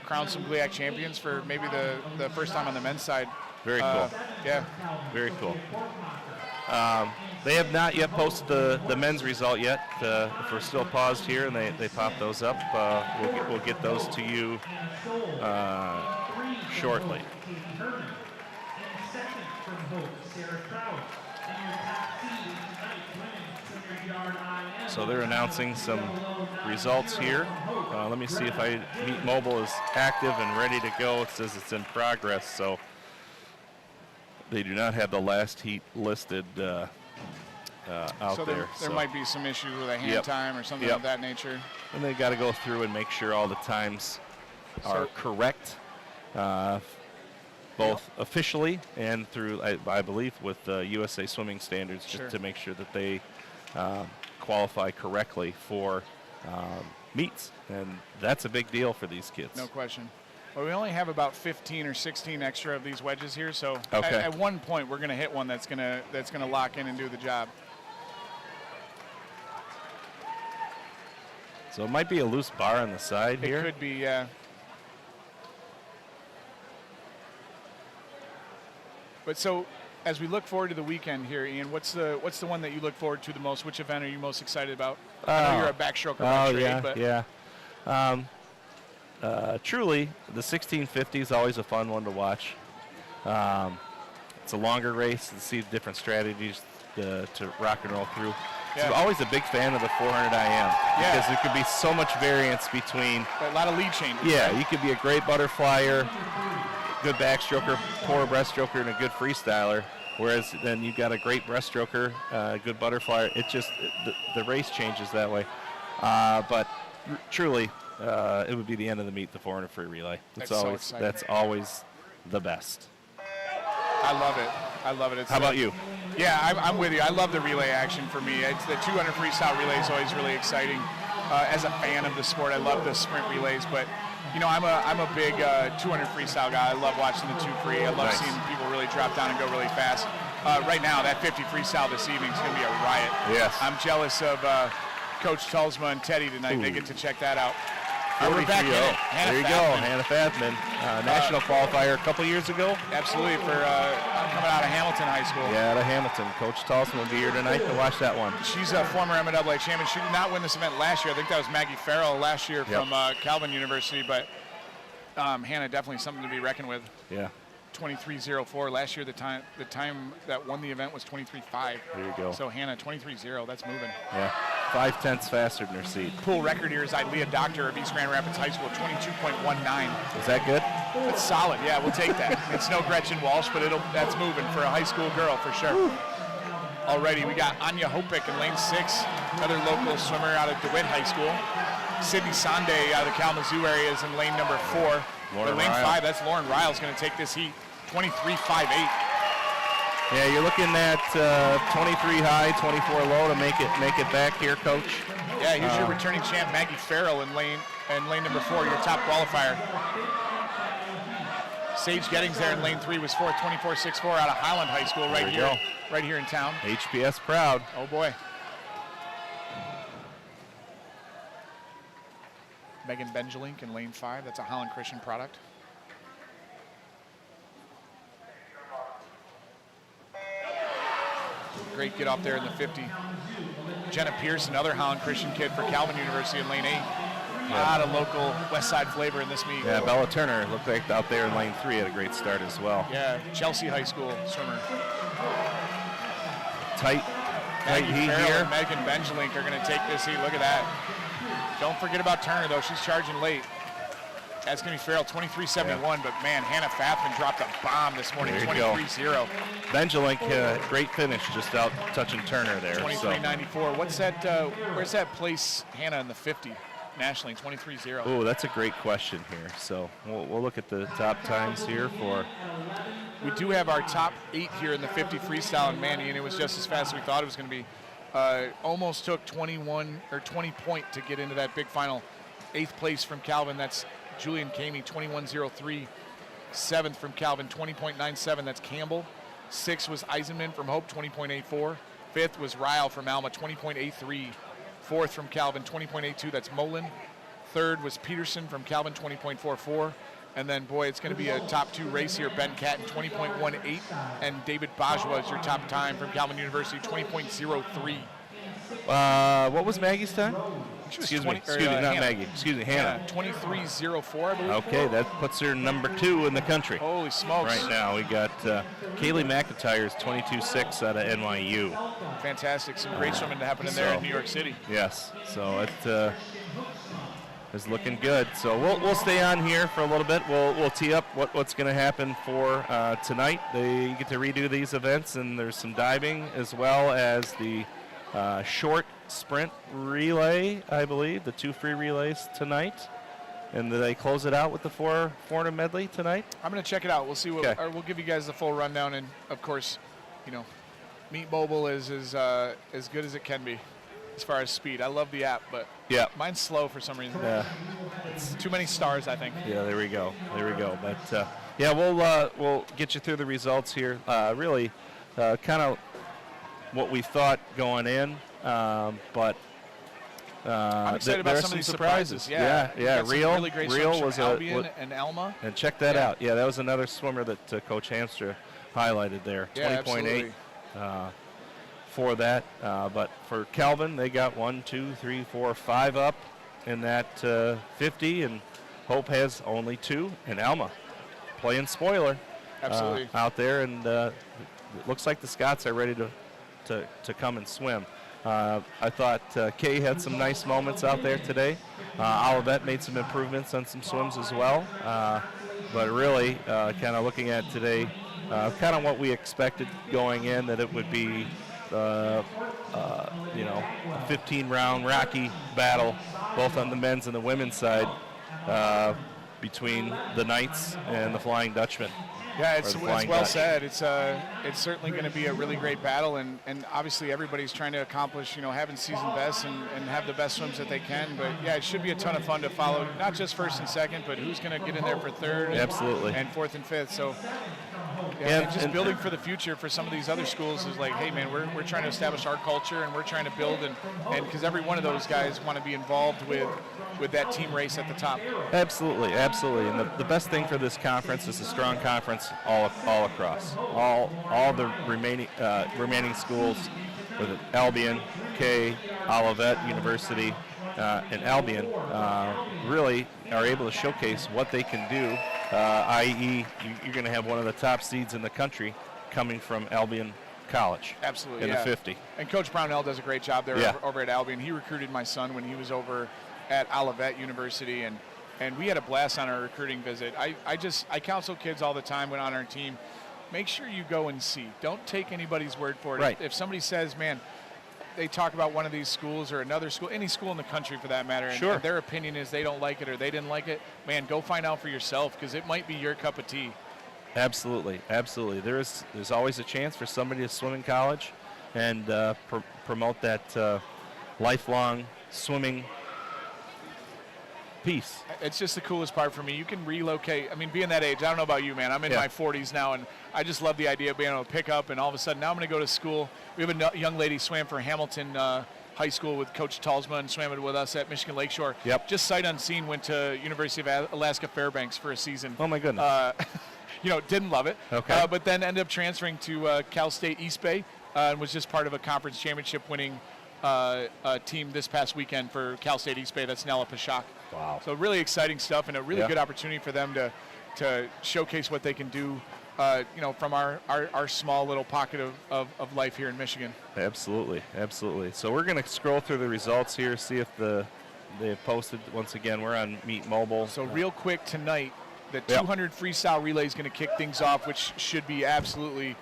Crowned some GLIAC champions for maybe the first time on the men's side. very cool. Yeah, Very cool. They have not yet posted the men's result yet. If we're still paused here and they pop those up, we'll get those to you shortly. So they're announcing some results here. Let me see if Meet Mobile is active and ready to go. It says it's in progress, so they do not have the last heat listed out so there. there might be some issues with a hand Yep. time or something Yep. of that nature. And they got to go through and make sure all the times are correct, both officially and through, I believe, with USA Swimming Standards, just Sure. to make sure that they qualify correctly for meets. And that's a big deal for these kids. No question. Well, we only have about 15 or 16 extra of these wedges here, so Okay. at one point we're going to hit one that's going to lock in and do the job. So it might be a loose bar on the side It here. could be, yeah. But so, as we look forward to the weekend here, Ian, what's the one that you look forward to the most? Which event are you most excited about? I know you're a backstroker by trade, yeah, but yeah. Truly, the 1650 is always a fun one to watch. It's a longer race to see different strategies to rock and roll through. Yeah. So I'm always a big fan of the 400 IM Yeah. because there could be so much variance between. a lot of lead changes. Yeah, right? you could be a great butterflyer, good backstroker, poor breaststroker, and a good freestyler. Whereas then you've got a great breaststroker, good butterflyer. It just the race changes that way. But truly, it would be the end of the meet, the 400 free relay. That's so exciting. That's always the best. I love it. I love it. It's How about you? Yeah, I'm with you. I love the relay action for me. It's the 200 freestyle relay is always really exciting. As a fan of the sport, I love the sprint relays, but I'm a big 200 freestyle guy. I love watching the 2 free. I love Nice. seeing people really drop down and go really fast. Right now, that 50 freestyle this evening is going to be a riot. Yes. I'm jealous of Coach Tulsma and Teddy tonight. They get to check that out. We're back in 43-0. it. Hannah There you Fathman. go, Hannah Fathman, national qualifier a couple years ago. Absolutely, for coming out of Hamilton High School. Yeah, out of Hamilton. Coach Tolson will be here tonight to watch that one. She's a former MIAA champion. She did not win this event last year. I think that was Maggie Farrell last year from Calvin University, but Hannah definitely something to be reckoned with. Yeah, 23:04 last year. The time that won the event was 23:5. there you go. So Hannah 23:0. That's moving. Yeah, 5/10 faster than her seed. Pool record here is Leah Doctor of East Grand Rapids High School, 22.19. Is that good? That's solid. Yeah, we'll take that. It's no Gretchen Walsh, but that's moving for a high school girl for sure. Already, we got Anya Hopik in lane 6, another local swimmer out of DeWitt High School. Sydney Sande out of the Kalamazoo area is in lane number 4. Lauren lane Ryle. 5, that's Lauren Riles going to take this heat, 23.58. Yeah, you're looking at 23 high, 24 low to make it back here, Coach. Yeah, here's your returning champ, Maggie Farrell in lane number 4, your top qualifier. Sage Gettings there in lane 3 was 4th, 24.64 out of Holland High School There you go. right here in town. HPS proud. Oh boy. Megan Benjelink in lane 5, that's a Holland Christian product. Great get off there in the 50. Jenna Pierce, another Holland Christian kid for Calvin University in lane 8. A lot of local West Side flavor in this meet. Yeah, Bella Turner looked like out there in lane 3 had a great start as well. Yeah, Chelsea High School swimmer. Tight Maggie heat Farrell here. and Megan Benjelink are going to take this heat. Look at that. Don't forget about Turner, though. She's charging late. That's going to be Farrell, 23-71, but man, Hannah Fathman dropped a bomb this morning, There you go. 23-0. Benjelink, great finish, just out touching Turner there. 23-94. What's that, where's that place, Hannah, in the 50 nationally, 23-0? Oh, that's a great question here. So we'll look at the top times here for. We do have our top 8 here in the 50 freestyle and Manny, and it was just as fast as we thought it was going to be. Almost took 21 or 20 point to get into that big final. 8th place from Calvin, that's Julian Kamey, 21.03. 7th from Calvin, 20.97, that's Campbell. 6th was Eisenman from Hope, 20.84. 5th was Ryle from Alma, 20.83. 4th from Calvin, 20.82, that's Mullen. 3rd was Peterson from Calvin, 20.44. And then, boy, it's going to be a top 2 race here. Ben Catton, 20.18. And David Bajwa is your top time from Calvin University, 20.03. What was Maggie's time? Excuse me, not Hannah. Maggie. Excuse me, Hannah. 23.04, I believe. Okay, that puts her number 2 in the country. Holy smokes. Right now, we got Kaylee McIntyre's 22.6 out of NYU. Fantastic. Some great swimming to happen in there in New York City. Yes, so it is looking good. So we'll stay on here for a little bit. We'll tee up what's going to happen for tonight. They get to redo these events, and there's some diving as well as the short sprint relay, I believe, the 2 free relays tonight. And they close it out with the 400 medley tonight? I'm going to check it out. We'll see what, Okay. or we'll give you guys the full rundown. And of course, you know, Meet Mobile is as good as it can be as far as speed. I love the app, but Yeah. mine's slow for some reason. Yeah. It's too many stars, I think. Yeah, there we go. But yeah, we'll get you through the results here. Really, kind of what we thought going in, but I'm excited about there are some of these surprises. Yeah. We've got some Real really great Real swimmers was from Albion a and Alma. and check that Yeah. out. Yeah, that was another swimmer that Coach Hamstra highlighted there. Yeah, 20.8 absolutely. for that. But for Calvin, they got 1, 2, 3, 4, 5 up in that 50, and Hope has only 2, and Alma playing spoiler Absolutely. out there, and it looks like the Scots are ready to come and swim. I thought Kay had some nice moments out there today. Olivet made some improvements on some swims as well. But really, kind of looking at today, kind of what we expected going in, that it would be, a 15-round rocky battle, both on the men's and the women's side, between the Knights and the Flying Dutchmen. Yeah, it's Flying well Dutch. said. It's certainly going to be a really great battle, and obviously everybody's trying to accomplish, having season best and have the best swims that they can. But yeah, it should be a ton of fun to follow, not just first and second, but who's going to get in there for third, Absolutely, and fourth and fifth. So Yeah, and just and- building for the future for some of these other schools is like, hey man, we're trying to establish our culture, and we're trying to build, and because every one of those guys want to be involved with that team race at the top. Absolutely. And the best thing for this conference is a strong conference all across. All the remaining schools, with Albion, K, Olivet University, and Albion, really are able to showcase what they can do. I.e., you're going to have one of the top seeds in the country coming from Albion College. Absolutely, in yeah. the 50. And Coach Brownell does a great job there Yeah. over at Albion. He recruited my son when he was over at Olivet University, and we had a blast on our recruiting visit. I counsel kids all the time when on our team, make sure you go and see. Don't take anybody's word for it. Right. If somebody says, man, they talk about one of these schools or another school, any school in the country for that matter, and Sure. their opinion is they don't like it or they didn't like it, man, go find out for yourself, because it might be your cup of tea. Absolutely. There's always a chance for somebody to swim in college and promote that lifelong swimming piece. It's just the coolest part for me. You can relocate. I mean, being that age, I don't know about you, man. I'm in Yeah. my 40s now, and I just love the idea of being able to pick up, and all of a sudden, now I'm going to go to school. We have a young lady swam for Hamilton High School with Coach Talsma and swam it with us at Michigan Lakeshore. Yep. Just sight unseen, went to University of Alaska Fairbanks for a season. Oh, my goodness. Didn't love it. Okay. But then ended up transferring to Cal State East Bay and was just part of a conference championship winning team this past weekend for Cal State East Bay. That's Nella Pashak. Wow. So really exciting stuff, and a really Yeah. good opportunity for them to showcase what they can do, from our small little pocket of life here in Michigan. Absolutely. So we're going to scroll through the results here, see if the they have posted, once again, we're on Meet Mobile. So real quick tonight, the Yep. 200 freestyle relay is going to kick things off, which should be absolutely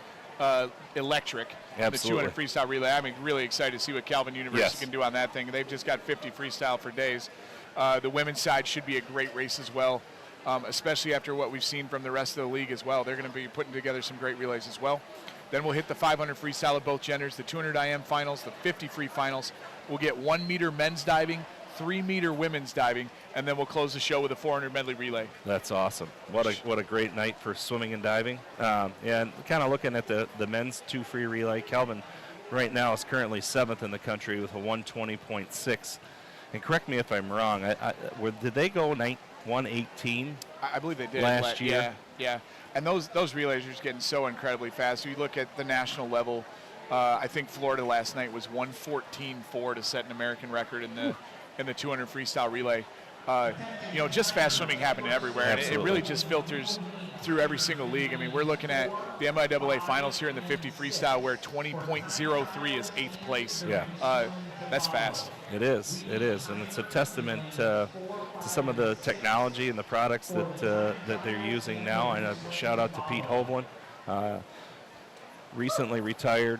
electric. Absolutely. The 200 freestyle relay. I'm really excited to see what Calvin University Yes. can do on that thing. They've just got 50 freestyle for days. The women's side should be a great race as well, especially after what we've seen from the rest of the league as well. They're going to be putting together some great relays as well. Then we'll hit the 500 freestyle of both genders, the 200 IM finals, the 50 free finals. We'll get 1 meter men's diving, 3 meter women's diving, and then we'll close the show with a 400 medley relay. That's awesome. What a great night for swimming and diving. And kind of looking at the men's 2 free relay, Calvin right now is currently 7th in the country with a 120.6. And correct me if I'm wrong, did they go 118? I believe they did last year. Yeah. And those relays are just getting so incredibly fast. You look at the national level. I think Florida last night was 114.4 to set an American record in the 200 freestyle relay. Just fast swimming happening everywhere, and it really just filters through every single league. I mean, we're looking at the MIAA finals here in the 50 freestyle, where 20.03 is 8th place. Yeah, that's fast. It is, and it's a testament to some of the technology and the products that they're using now. And a shout out to Pete Hovland, recently retired,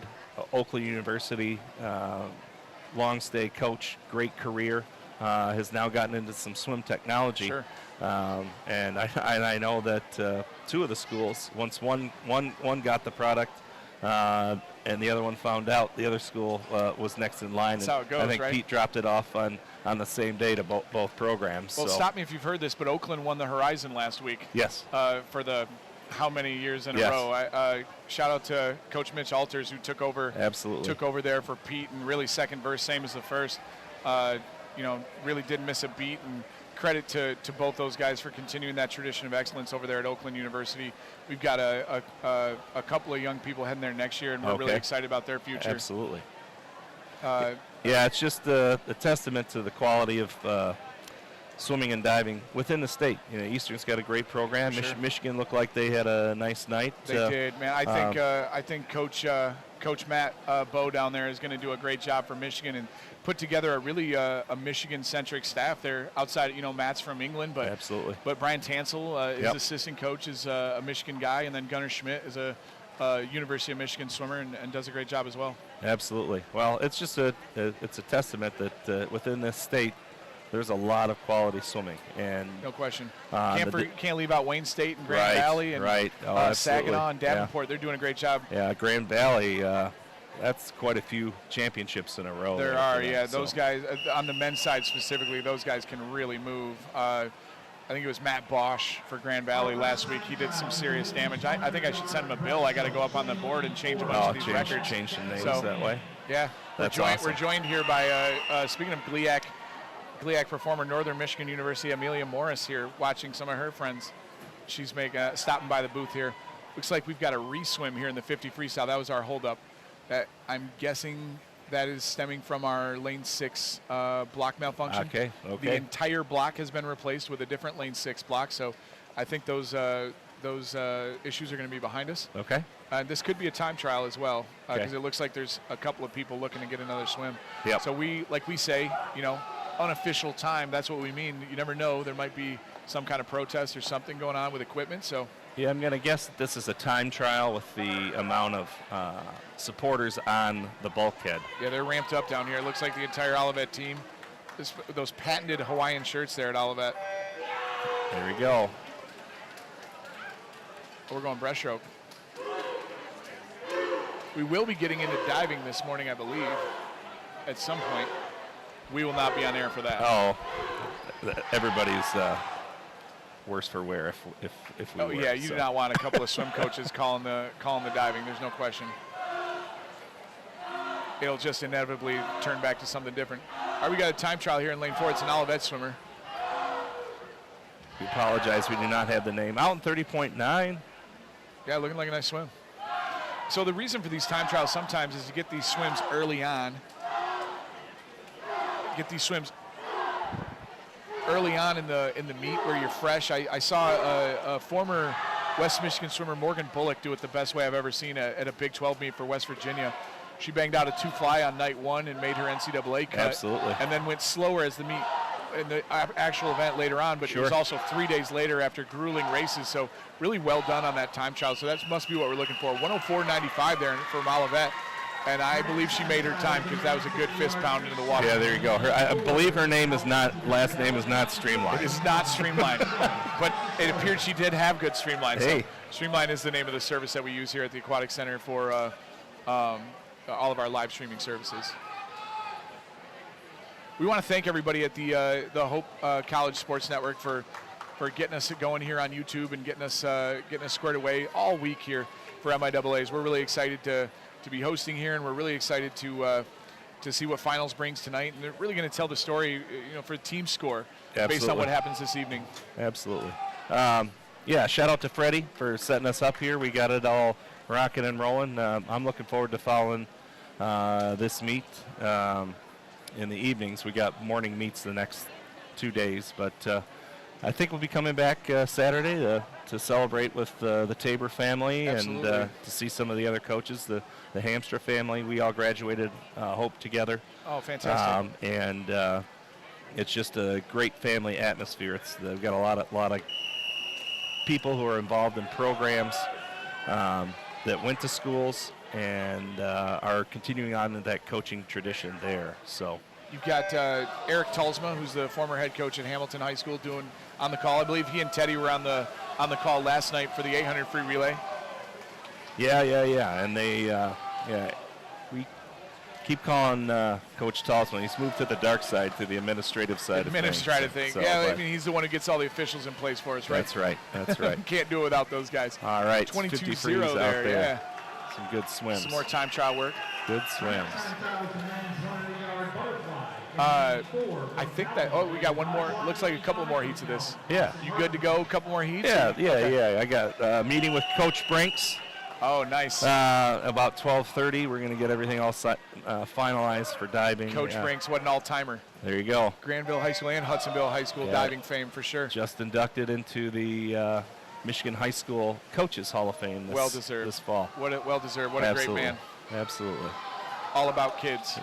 Oakland University long stay coach, great career. Has now gotten into some swim technology. Sure. And I know that 2 of the schools, once one got the product and the other one found out, the other school was next in line. That's how it goes, I think right? Pete dropped it off on the same day to both programs. Well, so. stop me if you've heard this, but Oakland won the Horizon last week. Yes. For the how many years in Yes. a row. Shout out to Coach Mitch Alters, who took over. Absolutely. Took over there for Pete, and really second verse, same as the first. Really didn't miss a beat, and credit to both those guys for continuing that tradition of excellence over there at Oakland University. We've got a couple of young people heading there next year, and we're really excited about their future. Absolutely. It's just a testament to the quality of swimming and diving within the state. Eastern's got a great program. Sure. Michigan looked like they had a nice night. They did, man. I think Coach Matt Bowe down there is going to do a great job for Michigan and put together a Michigan-centric staff there. Outside, Matt's from England, but absolutely. But Brian Tansel, his assistant coach, is a Michigan guy, and then Gunnar Schmidt is a University of Michigan swimmer and does a great job as well. Absolutely. Well, it's just it's a testament that within this state, there's a lot of quality swimming, and no question. Can't leave out Wayne State and Grand Valley and Saginaw and Davenport. They're doing a great job. Yeah, Grand Valley. That's quite a few championships in a row. There are, those guys on the men's side specifically. Those guys can really move. I think it was Matt Bosch for Grand Valley last week. He did some serious damage. I think I should send him a bill. I got to go up on the board and change a bunch of these records. Change some names that way. Yeah, that's awesome. We're joined here by speaking of GLIAC performer, Northern Michigan University, Amelia Morris here, watching some of her friends. She's stopping by the booth here. Looks like we've got a re-swim here in the 50 freestyle. That was our holdup. I'm guessing that is stemming from our lane 6 block malfunction. Okay. The entire block has been replaced with a different lane 6 block, so I think those issues are going to be behind us. Okay. This could be a time trial as well, because it looks like there's a couple of people looking to get another swim. Yep. So we say, unofficial time, that's what we mean. You never know. There might be some kind of protest or something going on with equipment, so. Yeah, I'm going to guess that this is a time trial with the amount of supporters on the bulkhead. Yeah, they're ramped up down here. It looks like the entire Olivet team. Those patented Hawaiian shirts there at Olivet. There we go. We're going breaststroke. We will be getting into diving this morning, I believe, at some point. We will not be on air for that. Oh, everybody's worse for wear if we were. Yeah, you do not want a couple of swim coaches calling the diving. There's no question. It'll just inevitably turn back to something different. All right, we got a time trial here in lane 4. It's an Olivet swimmer. We apologize. We do not have the name. Out in 30.9. Yeah, looking like a nice swim. So the reason for these time trials sometimes is to get these swims early on. Get these swims early on in the meet where you're fresh. I saw a former West Michigan swimmer, Morgan Bullock, do it the best way I've ever seen at a Big 12 meet for West Virginia. She banged out a 2 fly on night 1 and made her NCAA cut. Absolutely. And then went slower as the meet in the actual event later on, but it was also 3 days later after grueling races. So really well done on that time trial. So that must be what we're looking for. 104.95 there for Olivet. And I believe she made her time because that was a good fist pound into the water. Yeah, there you go. I believe her last name is not Streamline. It is not Streamline, but it appeared she did have good Streamline. Hey. So Streamline is the name of the service that we use here at the Aquatic Center for all of our live streaming services. We want to thank everybody at the Hope College Sports Network for getting us going here on YouTube and getting us squared away all week here for MIAAs. We're really excited to be hosting here, and we're really excited to see what finals brings tonight. And they're really going to tell the story, for the team score based on what happens this evening. Absolutely. Yeah, shout out to Freddie for setting us up here. We got it all rocking and rolling. I'm looking forward to following this meet in the evenings. We got morning meets the next 2 days, but I think we'll be coming back Saturday to celebrate with the Tabor family. Absolutely. And to see some of the other coaches, the Hamstra family. We all graduated Hope together. Oh, fantastic. And it's just a great family atmosphere. They've got a lot of people who are involved in programs that went to schools and are continuing on in that coaching tradition there. So you've got Eric Tulsma, who's the former head coach at Hamilton High School, doing on the call. I believe he and Teddy were on the call last night for the 800 free relay. Yeah. And we keep calling Coach Tulsma. He's moved to the dark side, to the administrative side. Administrative thing. So, yeah, I mean, he's the one who gets all the officials in place for us, right? That's right. Can't do it without those guys. All right. 22-0 there, yeah. Some good swims. Some more time trial work. Good swims. I think that, we got one more. Looks like a couple more heats of this. Yeah. You good to go? A couple more heats? Yeah. Okay. I got a meeting with Coach Brinks. Oh, nice. About 12:30, we're going to get everything all finalized for diving. Coach Brinks, what an all-timer. There you go. Granville High School and Hudsonville High School diving fame for sure. Just inducted into the Michigan High School Coaches Hall of Fame this fall. Well-deserved. What a great man. Absolutely. All about kids.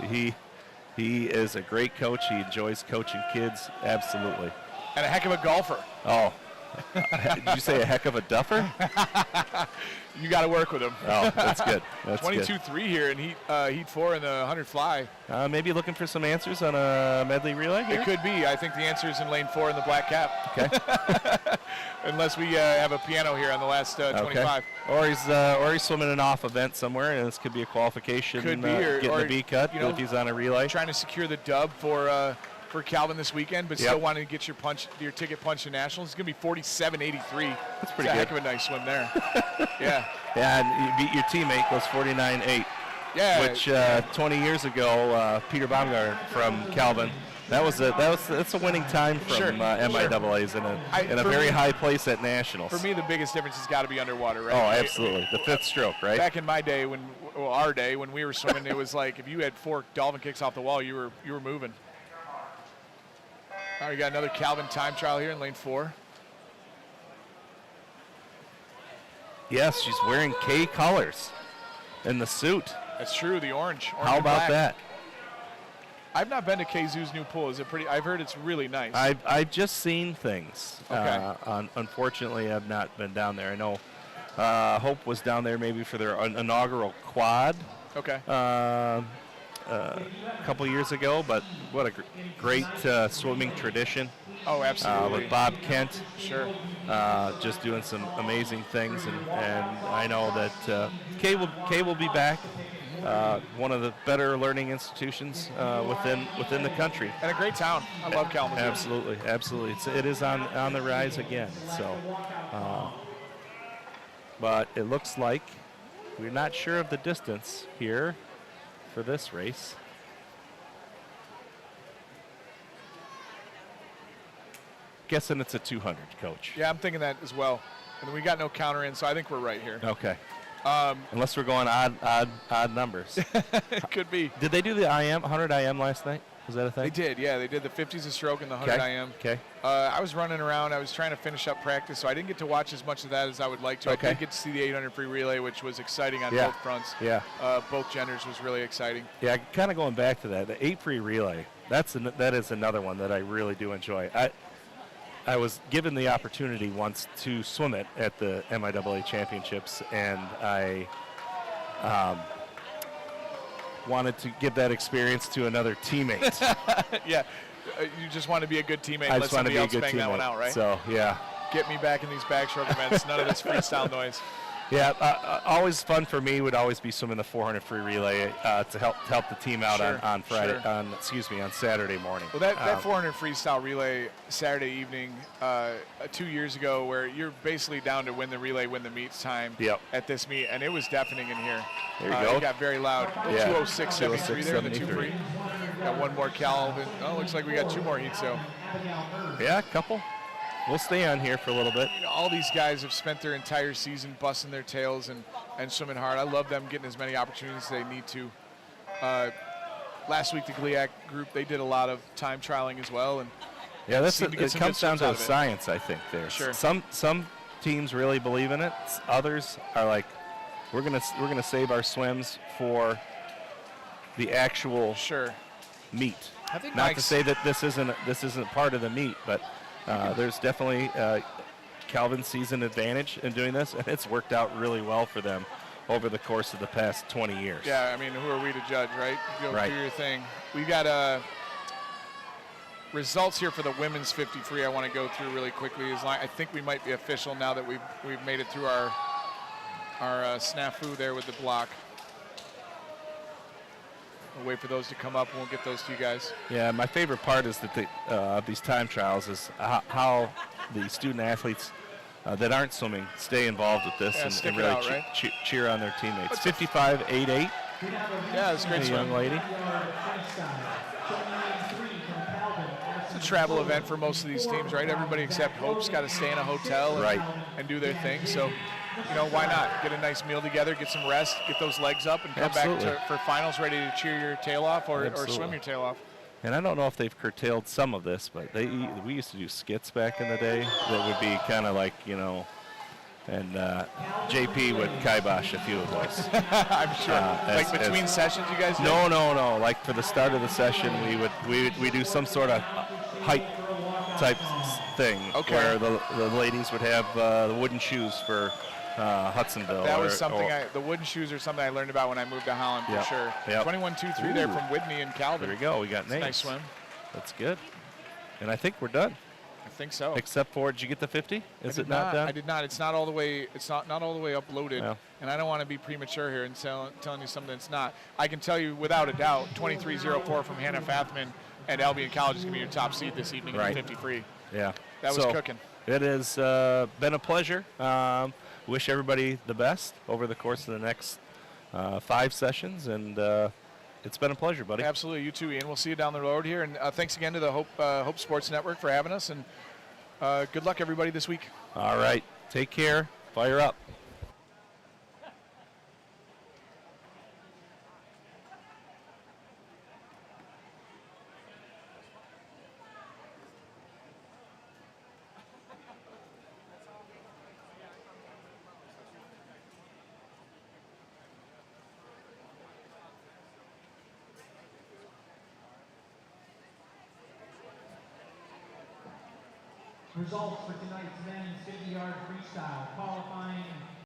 He is a great coach. He enjoys coaching kids. Absolutely. And a heck of a golfer. Oh. Did you say a heck of a duffer? You got to work with him. Oh, that's good. That's 22-3 here in heat 4 in the 100 fly. Maybe looking for some answers on a medley relay here? It could be. I think the answer is in lane 4 in the black cap. Okay. Unless we have a piano here on the last 25. Okay. Or he's swimming an off event somewhere, and this could be a qualification. Could be, getting the B cut if he's on a relay. Trying to secure the dub for Calvin this weekend, but still wanting to get your ticket punched to nationals. It's going to be 47.83. That's pretty good. A heck of a nice swim there. Yeah. Yeah, and you beat your teammate, goes 49.8. Yeah. Which 20 years ago, Peter Baumgartner from Calvin, that's a winning time from MIAAs in a very high place at nationals. For me, the biggest difference has got to be underwater, right? Oh, absolutely. The fifth stroke, right? Back in my day, our day when we were swimming, it was like if you had 4 dolphin kicks off the wall, you were moving. All right, we got another Calvin time trial here in lane 4. Yes, she's wearing K colors in the suit. That's true, the orange How about black. that? I've not been to Kzoo's new pool. Is it pretty? I've heard it's really nice. I've just seen things. Okay. Unfortunately, I've not been down there. I know Hope was down there maybe for their inaugural quad. Okay. A couple years ago, but what a great swimming tradition. Oh, absolutely. With Bob Kent. Sure. Just doing some amazing things, and I know that Kay will be back. One of the better learning institutions within the country. And a great town. I love Kalamazoo. Absolutely. It is on the rise again. So, but it looks like we're not sure of the distance here for this race. Guessing it's a 200, Coach. Yeah, I'm thinking that as well. And we got no counter in, so I think we're right here. Okay. Unless we're going odd numbers. It could be. Did they do the 100 IM last night? Was that a thing? They did, yeah. They did the 50s a stroke and the 100 IM. Okay. I was running around. I was trying to finish up practice, so I didn't get to watch as much of that as I would like to. Okay. I did get to see the 800 free relay, which was exciting on Yeah. both fronts. Yeah. Both genders was really exciting. Yeah, kind of going back to that, the 8 free relay, that is another one that I really do enjoy. I was given the opportunity once to swim it at the MIAA championships, and I wanted to give that experience to another teammate. Yeah, you just want to be a good teammate I and let just want to somebody be a else good bang teammate. that one out, right? So, yeah. Get me back in these backstroke events. None of this freestyle noise. Yeah, always fun for me would always be swimming the 400 free relay to help the team out Sure, on Friday, sure. on Saturday morning. Well, that 400 freestyle relay Saturday evening 2 years ago, where you're basically down to win the relay, win the meets time Yep. at this meet, and it was deafening in here. There you go. It got very loud. Yeah. 206.73 there in the 2 206.73. free. Got one more Calvin. Oh, looks like we got 2 more heats, so. Yeah, a couple. We'll stay on here for a little bit. You know, all these guys have spent their entire season busting their tails and swimming hard. I love them getting as many opportunities as they need to. Last week, the GLIAC group, they did a lot of time trialing as well. And Yeah, seem to get it some comes good down swims to out the of it. science, I think. There, Sure. Some teams really believe in it. Others are like, we're gonna save our swims for the actual sure. meet. I think Not to Mike's- say that this isn't part of the meet, but there's definitely Calvin sees an advantage in doing this, and it's worked out really well for them over the course of the past 20 years. Yeah, I mean, who are we to judge, right? You go Right. do your thing. We've got results here for the women's 50 free I want to go through really quickly. I think we might be official now that we've made it through our snafu there with the block. We'll wait for those to come up, and we'll get those to you guys. Yeah, my favorite part is that these time trials is how the student athletes that aren't swimming stay involved with this Yeah, and stick it really out, right? cheer on their teammates. What's 55.88, Yeah, it's a great a young swim. lady. It's a travel event for most of these teams, right? Everybody except Hope's got to stay in a hotel and, Right. and do their thing. So, you know, why not? Get a nice meal together, get some rest, get those legs up, and come Absolutely. back for finals ready to cheer your tail off or Absolutely. swim your tail off. And I don't know if they've curtailed some of this, but we used to do skits back in the day that would be kind of like, you know, and JP would kibosh a few of those. I'm sure. as- Like between sessions, you guys do? No. Like for the start of the session, we do some sort of hype type thing Okay. where the ladies would have the wooden shoes for Hudsonville. That was or- something or- the wooden shoes are something I learned about when I moved to Holland for Yep, sure. yep. 21-2-3 there Ooh. from Whitney and Calvin. There we go. We got It's a names. nice swim. That's good. And I think we're done. I think so. Except for, did you get the 50? Is I it did not done? I did not. It's not all the way. It's not all the way uploaded. Well. And I don't want to be premature here and telling you something that's not. I can tell you without a doubt, 23-04 from Hannah Fathman and Albion College is going to be your top seed this evening Right. in the 50 free. Yeah. That was So, cooking. It has been a pleasure. Wish everybody the best over the course of the next 5 sessions, and it's been a pleasure, buddy. Absolutely, you too, Ian. We'll see you down the road here, and thanks again to the Hope Sports Network for having us, and good luck everybody this week. All right. Take care. Fire up. Results for tonight's men's 50-yard freestyle. Qualifying